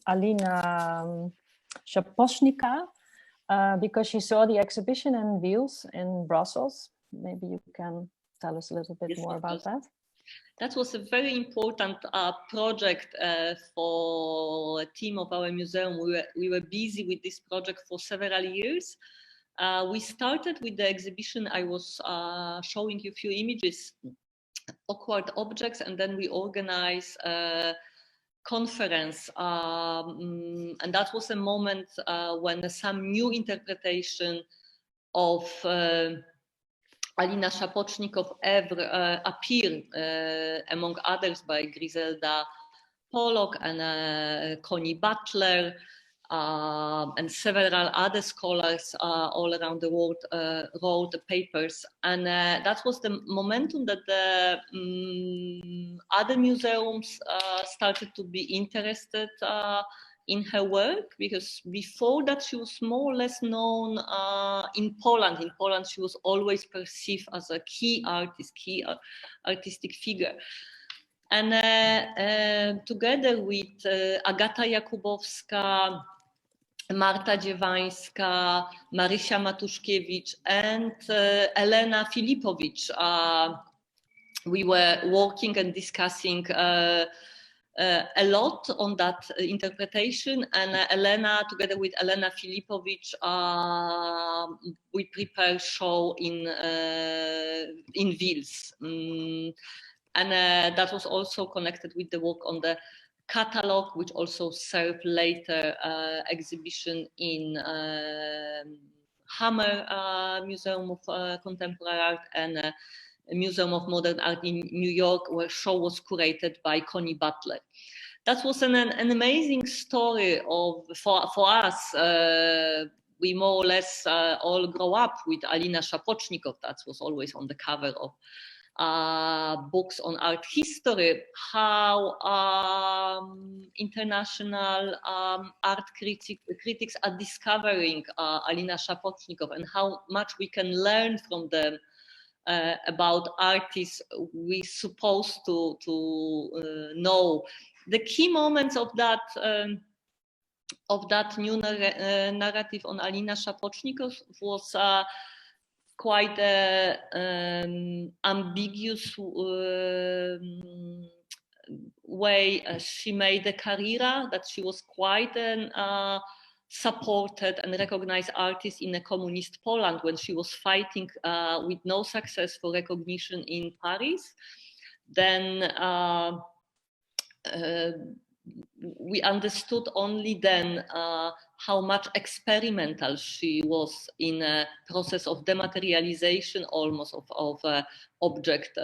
Alina Szapocznikow, because she saw the exhibition in Wheels in Brussels. Maybe you can tell us a little bit more about that. That was a very important project for a team of our museum. We were busy with this project for several years. We started with the exhibition. I was showing you a few images, awkward objects, and then we organized a conference. And that was a moment when some new interpretation of Alina Szapocznikow oeuvre appeared, among others by Griselda Pollock and Connie Butler, and several other scholars all around the world wrote the papers. And that was the momentum that the other museums started to be interested in her work, because before that she was more or less known in Poland. In Poland, she was always perceived as a key artist, key artistic figure. And together with Agata Jakubowska, Marta Dziewańska, Marysia Matuszkiewicz, and Elena Filipowicz, we were working and discussing a lot on that interpretation. And Elena, together with Elena Filipowicz, we prepared show in Wils. And that was also connected with the work on the catalog, which also served later exhibition in Hammer Museum of Contemporary Art and Museum of Modern Art in New York, where show was curated by Connie Butler. That was an amazing story for us. We more or less all grow up with Alina Szapocznikow. That was always on the cover of books on art history, how international art critics are discovering Alina Szapocznikow and how much we can learn from them about artists we supposed to know. The key moments of that new narrative on Alina Szapocznikow was quite an ambiguous way she made a career, that she was quite an supported and recognized artist in a communist Poland when she was fighting with no success for recognition in Paris. Then we understood only then how much experimental she was in a process of dematerialization almost of object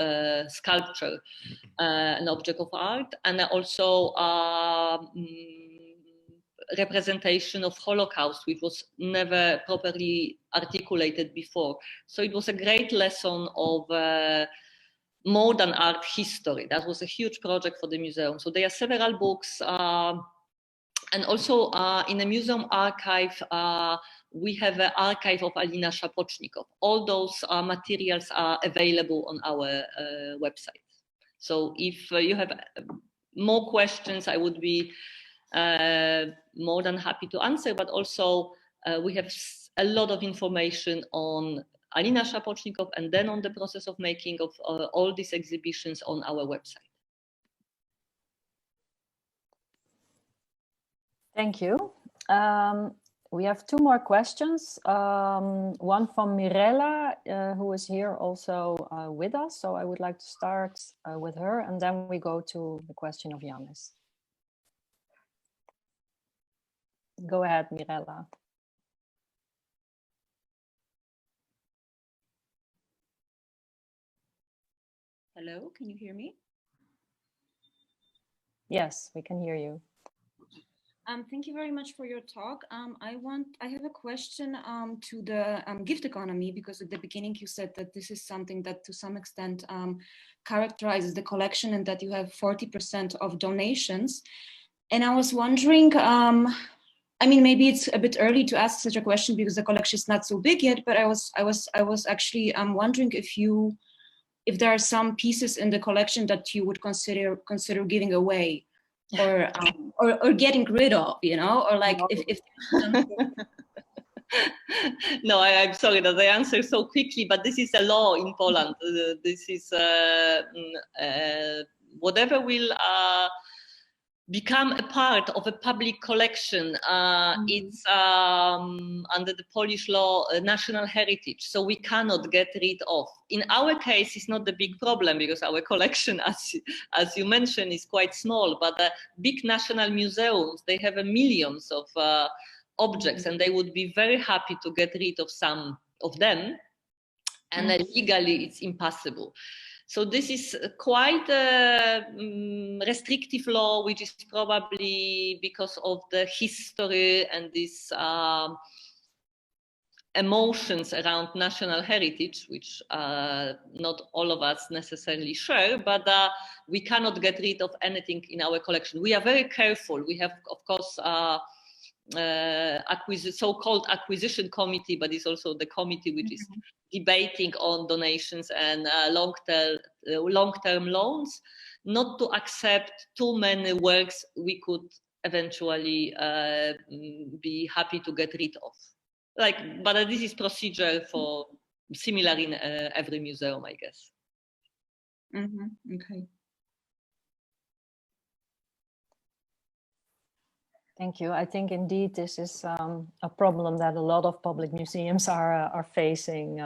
sculpture, an object of art, and also representation of Holocaust, which was never properly articulated before. So it was a great lesson of modern art history. That was a huge project for the museum. So there are several books, and also in the museum archive, we have an archive of Alina Szapocznikow. All those materials are available on our website. So if you have more questions, I would be more than happy to answer, but also we have a lot of information on Alina Szapocznikow and then on the process of making of all these exhibitions on our website. Thank you. We have two more questions. One from Mirella, who is here also with us. So I would like to start with her, and then we go to the question of Yannis. Go ahead, Mirella. Hello, can you hear me? Yes, we can hear you. Thank you very much for your talk. I have a question to the gift economy, because at the beginning you said that this is something that to some extent characterizes the collection, and that you have 40% of donations. And I was wondering, I mean, maybe it's a bit early to ask such a question because the collection is not so big yet, but I was actually wondering if there are some pieces in the collection that you would consider giving away, or getting rid of, you know, or like if No, I'm sorry that I answer so quickly, but this is a law in Poland. This is whatever will become a part of a public collection. It's under the Polish law, national heritage, so we cannot get rid of. In our case, it's not the big problem because our collection, as you mentioned, is quite small, but big national museums, they have millions of objects, and they would be very happy to get rid of some of them, and legally it's impossible. So this is quite a restrictive law, which is probably because of the history and these emotions around national heritage, which not all of us necessarily share, but we cannot get rid of anything in our collection. We are very careful. We have, of course, so-called acquisition committee, but it's also the committee which is debating on donations and long-term loans, not to accept too many works we could eventually be happy to get rid of. But this is procedure for similar in every museum, I guess. Okay. Thank you. I think indeed this is a problem that a lot of public museums are facing.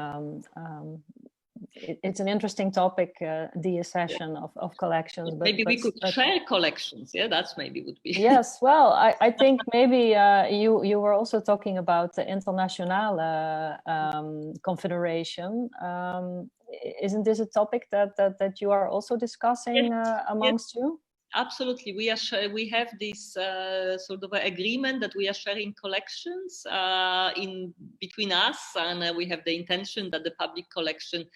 It's an interesting topic, the accession of collections. Maybe we could share collections. Yeah, that's maybe would be. Yes, well, I think maybe you were also talking about the Internationale Confederation. Isn't this a topic that you are also discussing amongst you? Absolutely, we have this sort of agreement that we are sharing collections in between us, and we have the intention that the public collection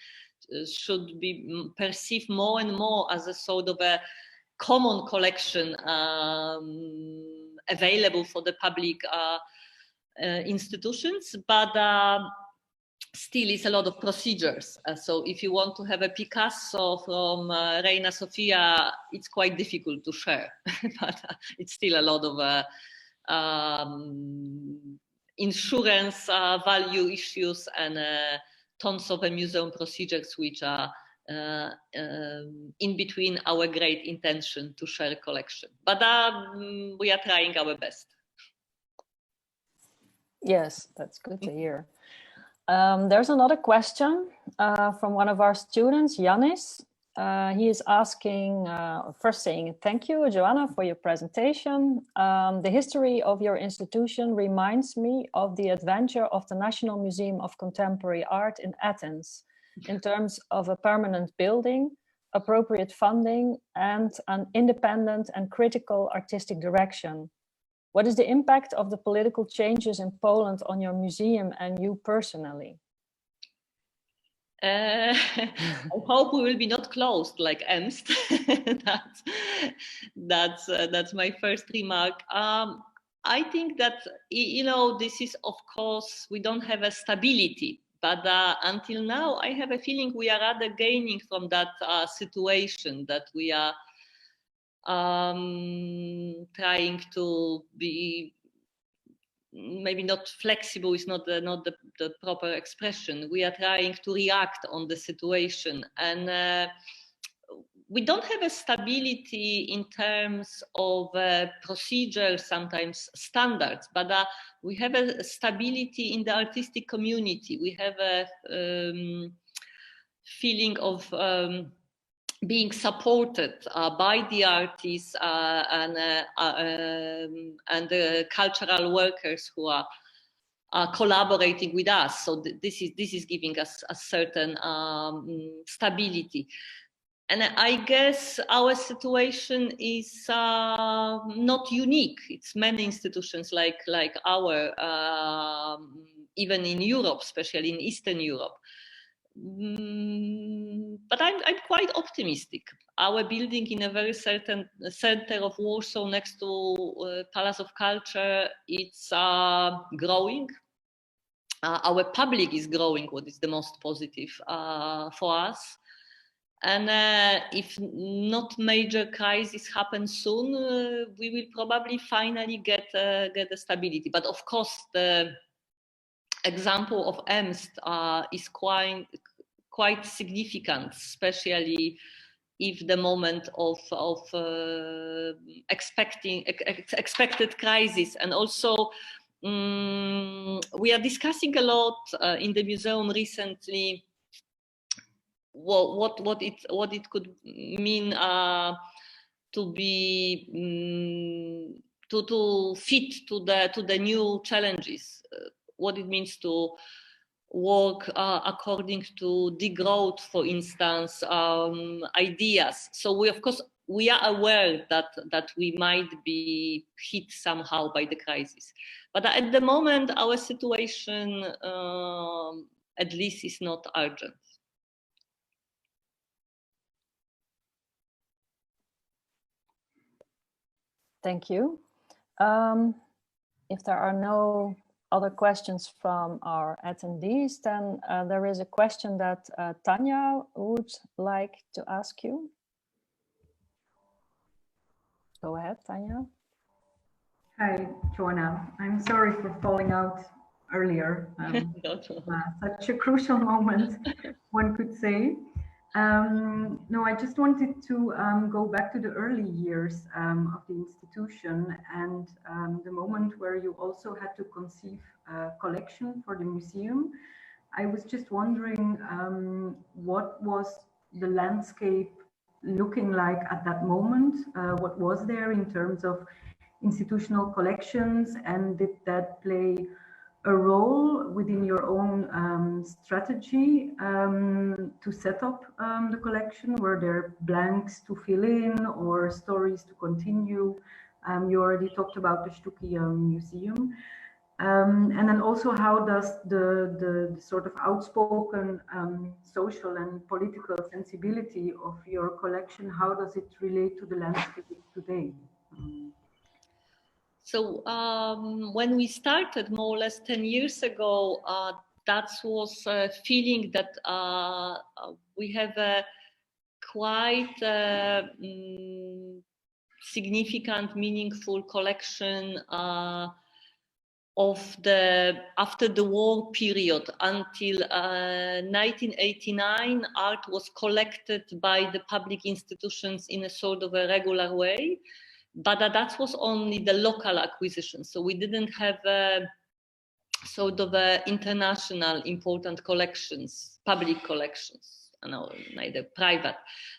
should be perceived more and more as a sort of a common collection available for the public institutions, but still is a lot of procedures. So if you want to have a Picasso from Reina Sofia, it's quite difficult to share, but it's still a lot of insurance value issues and tons of museum procedures which are in between our great intention to share collection. But we are trying our best. Yes, that's good to hear. There's another question from one of our students, Yannis. He is asking, first saying, thank you, Joanna, for your presentation. The history of your institution reminds me of the adventure of the National Museum of Contemporary Art in Athens, in terms of a permanent building, appropriate funding, and an independent and critical artistic direction. What is the impact of the political changes in Poland on your museum and you personally? I hope we will be not closed like Emst. That's my first remark. I think that, you know, this is, of course, we don't have a stability, but until now, I have a feeling we are rather gaining from that situation, that we are trying to be, maybe not flexible is not the proper expression. We are trying to react on the situation, and we don't have a stability in terms of procedure, sometimes standards, but we have a stability in the artistic community. We have a feeling of being supported by the artists and the cultural workers who are collaborating with us. So this is giving us a certain stability. And I guess our situation is not unique. It's many institutions like our, even in Europe, especially in Eastern Europe. But I'm quite optimistic. Our building in a very certain center of Warsaw, next to Palace of Culture, it's growing. Our public is growing, what is the most positive for us. And if not major crisis happens soon, we will probably finally get a stability. But of course, the example of Emst is quite significant, especially if the moment of expected crisis. And also, we are discussing a lot in the museum recently what it could mean to be to fit to the new challenges. What it means to work according to degrowth, for instance, ideas. So we are aware that we might be hit somehow by the crisis. But at the moment, our situation, at least, is not urgent. Thank you. If there are no other questions from our attendees, then there is a question that Tanya would like to ask you. Go ahead, Tanya. Hi, Joanna. I'm sorry for falling out earlier. Such a crucial moment, one could say. No, I just wanted to go back to the early years of the institution and the moment where you also had to conceive a collection for the museum. I was just wondering what was the landscape looking like at that moment? What was there in terms of institutional collections, and did that play a role within your own strategy to set up the collection? Were there blanks to fill in or stories to continue? You already talked about the Sztuki Museum. And then also, how does the sort of outspoken social and political sensibility of your collection, how does it relate to the landscape today? So when we started more or less 10 years ago, that was a feeling that we have a quite significant, meaningful collection of the after the war period until 1989. Art was collected by the public institutions in a sort of a regular way. But that was only the local acquisition. So we didn't have sort of international important collections, public collections. no, neither private.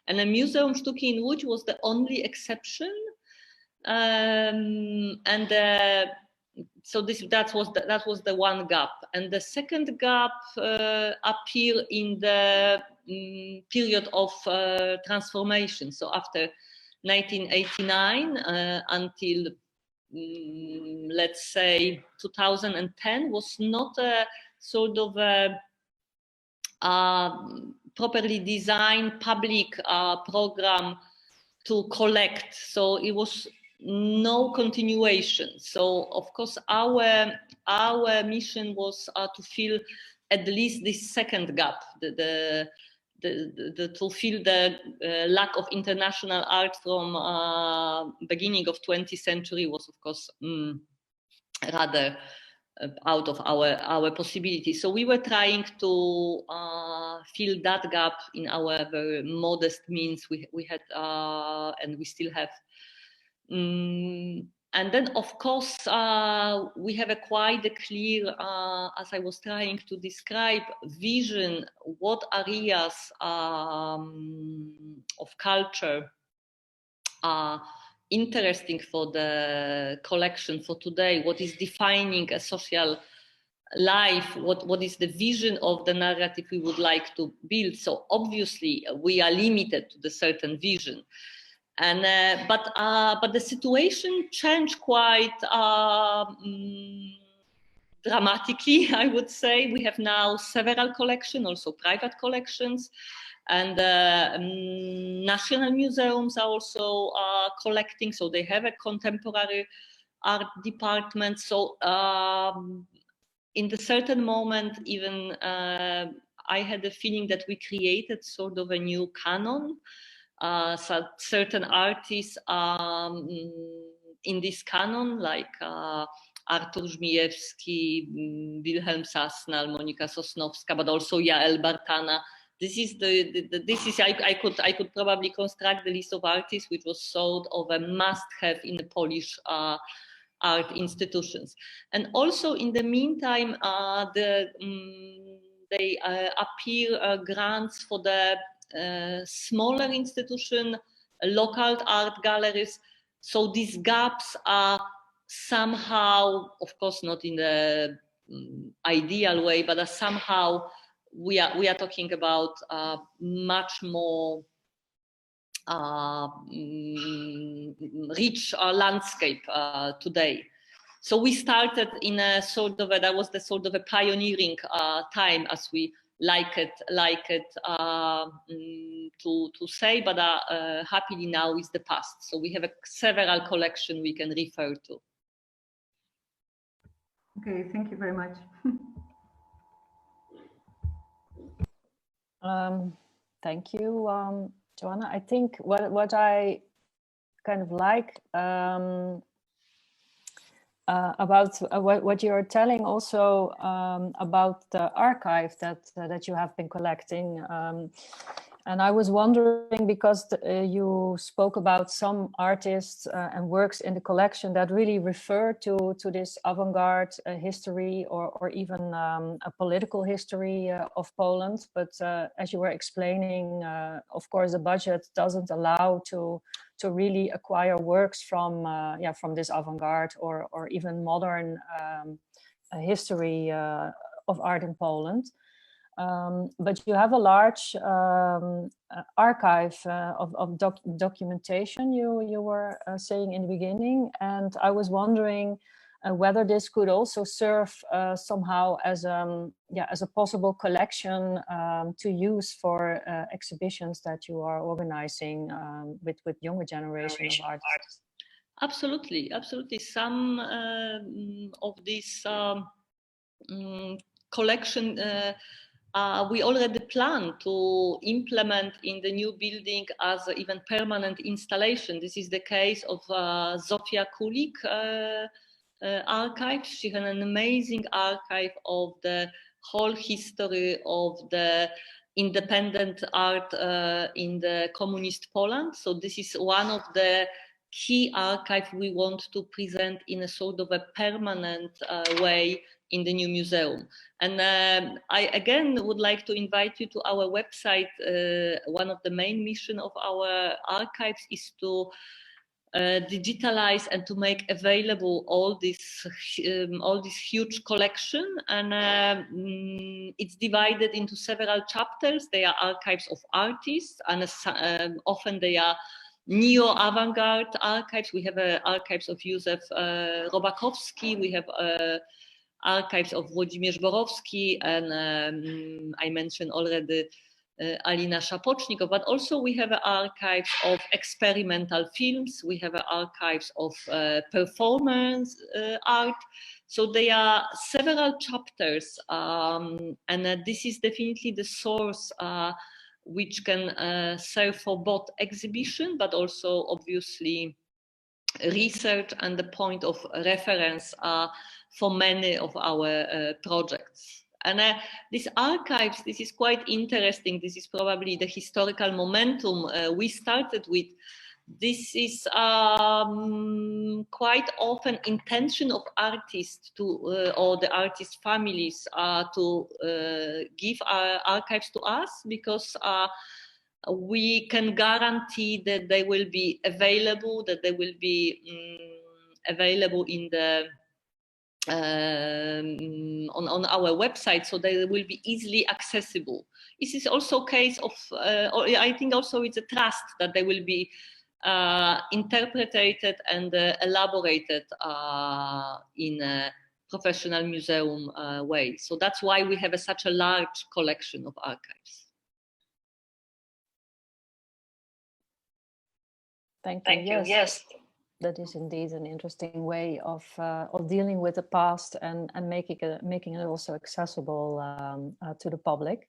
And the Museum Sztuki in Łódź was the only exception. So that was the one gap. And the second gap appeared in the period of transformation. So after 1989 until let's say 2010 was not a sort of a properly designed public program to collect. So it was no continuation. So of course our mission was to fill at least this second gap, to fill the lack of international art from beginning of 20th century was of course rather out of our possibilities. So we were trying to fill that gap in our very modest means we had and we still have. And then, of course, we have a quite a clear, as I was trying to describe, vision, what areas of culture are interesting for the collection for today, what is defining a social life, what is the vision of the narrative we would like to build. So obviously, we are limited to the certain vision. And but the situation changed quite dramatically, I would say. We have now several collections, also private collections, and national museums are also collecting. So they have a contemporary art department. So in the certain moment, even I had the feeling that we created sort of a new canon. So certain artists in this canon, like Artur Żmijewski, Wilhelm Sasnal, Monika Sosnowska, but also Jael Bartana. This is I could probably construct the list of artists which was sort of a must-have in the Polish art institutions. And also in the meantime, they appear grants for the smaller institution, local art galleries. So these gaps are somehow, of course, not in the ideal way, but somehow we are talking about much more rich landscape today. So we started in a sort of that was the sort of a pioneering time, as we like it to say, but happily now is the past. So we have several collections we can refer to. Okay, thank you very much. Thank you, Joanna. I think what I kind of like about what you're telling also about the archive that you have been collecting. And I was wondering, because you spoke about some artists and works in the collection that really refer to this avant-garde history or even a political history of Poland. But as you were explaining, of course, the budget doesn't allow to really acquire works from this avant-garde or even modern history of art in Poland. But you have a large archive of documentation, you were saying in the beginning, and I was wondering whether this could also serve somehow as a possible collection to use for exhibitions that you are organizing with younger generation of artists. Absolutely. Some of this collection we already plan to implement in the new building as even permanent installation. This is the case of Zofia Kulik archive. She had an amazing archive of the whole history of the independent art in the communist Poland. So this is one of the key archive we want to present in a sort of a permanent way in the new museum. And I again would like to invite you to our website. One of the main missions of our archives is to digitalize and to make available all this huge collection, and it's divided into several chapters. They are archives of artists, and often they are neo-avant-garde archives. We have archives of Józef Robakowski, we have archives of Włodzimierz Borowski, and I mentioned already Alina Szapocznikow, but also we have archives of experimental films, we have archives of performance art. So there are several chapters, and this is definitely the source which can serve for both exhibition, but also obviously research and the point of reference for many of our projects. And these archives, this is quite interesting. This is probably the historical momentum we started with. This is quite often intention of artists to, or the artist families to give archives to us, because we can guarantee that they will be available, that they will be available in the on our website, so they will be easily accessible. This is also a case of, I think also it's a trust that they will be interpreted and elaborated in a professional museum way. So that's why we have such a large collection of archives. Thank you. Yes. That is indeed an interesting way of dealing with the past and making it also accessible to the public.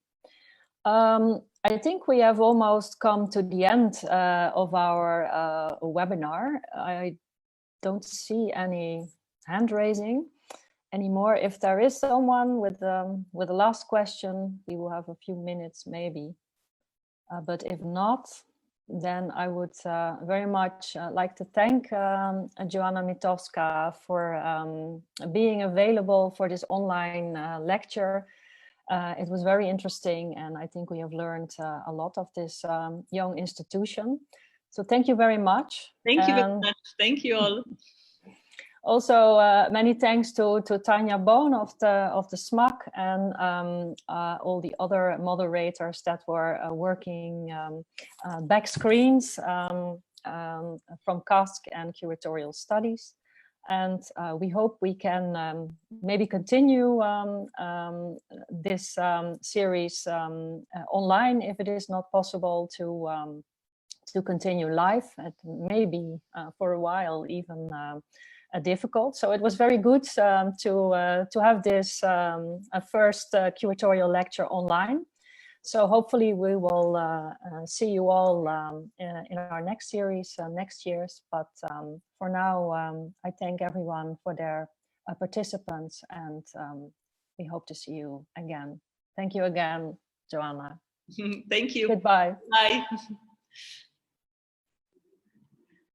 I think we have almost come to the end of our webinar. I don't see any hand raising anymore. If there is someone with a last question, we will have a few minutes maybe. But if not, then I would very much like to thank Joanna Mytkowska for being available for this online lecture. It was very interesting, and I think we have learned a lot of this young institution. So thank you very much. Thank you very much. Thank you all. Also, many thanks to Tanya Boon of the SMAC and all the other moderators that were working back screens from CASC and Curatorial Studies. And we hope we can maybe continue this series online if it is not possible to continue live. It may be for a while even difficult. So it was very good to have this first curatorial lecture online. So hopefully we will see you all in our next series next year's. But for now, I thank everyone for their participants, and we hope to see you again. Thank you again, Joanna. Thank you. Goodbye. Bye.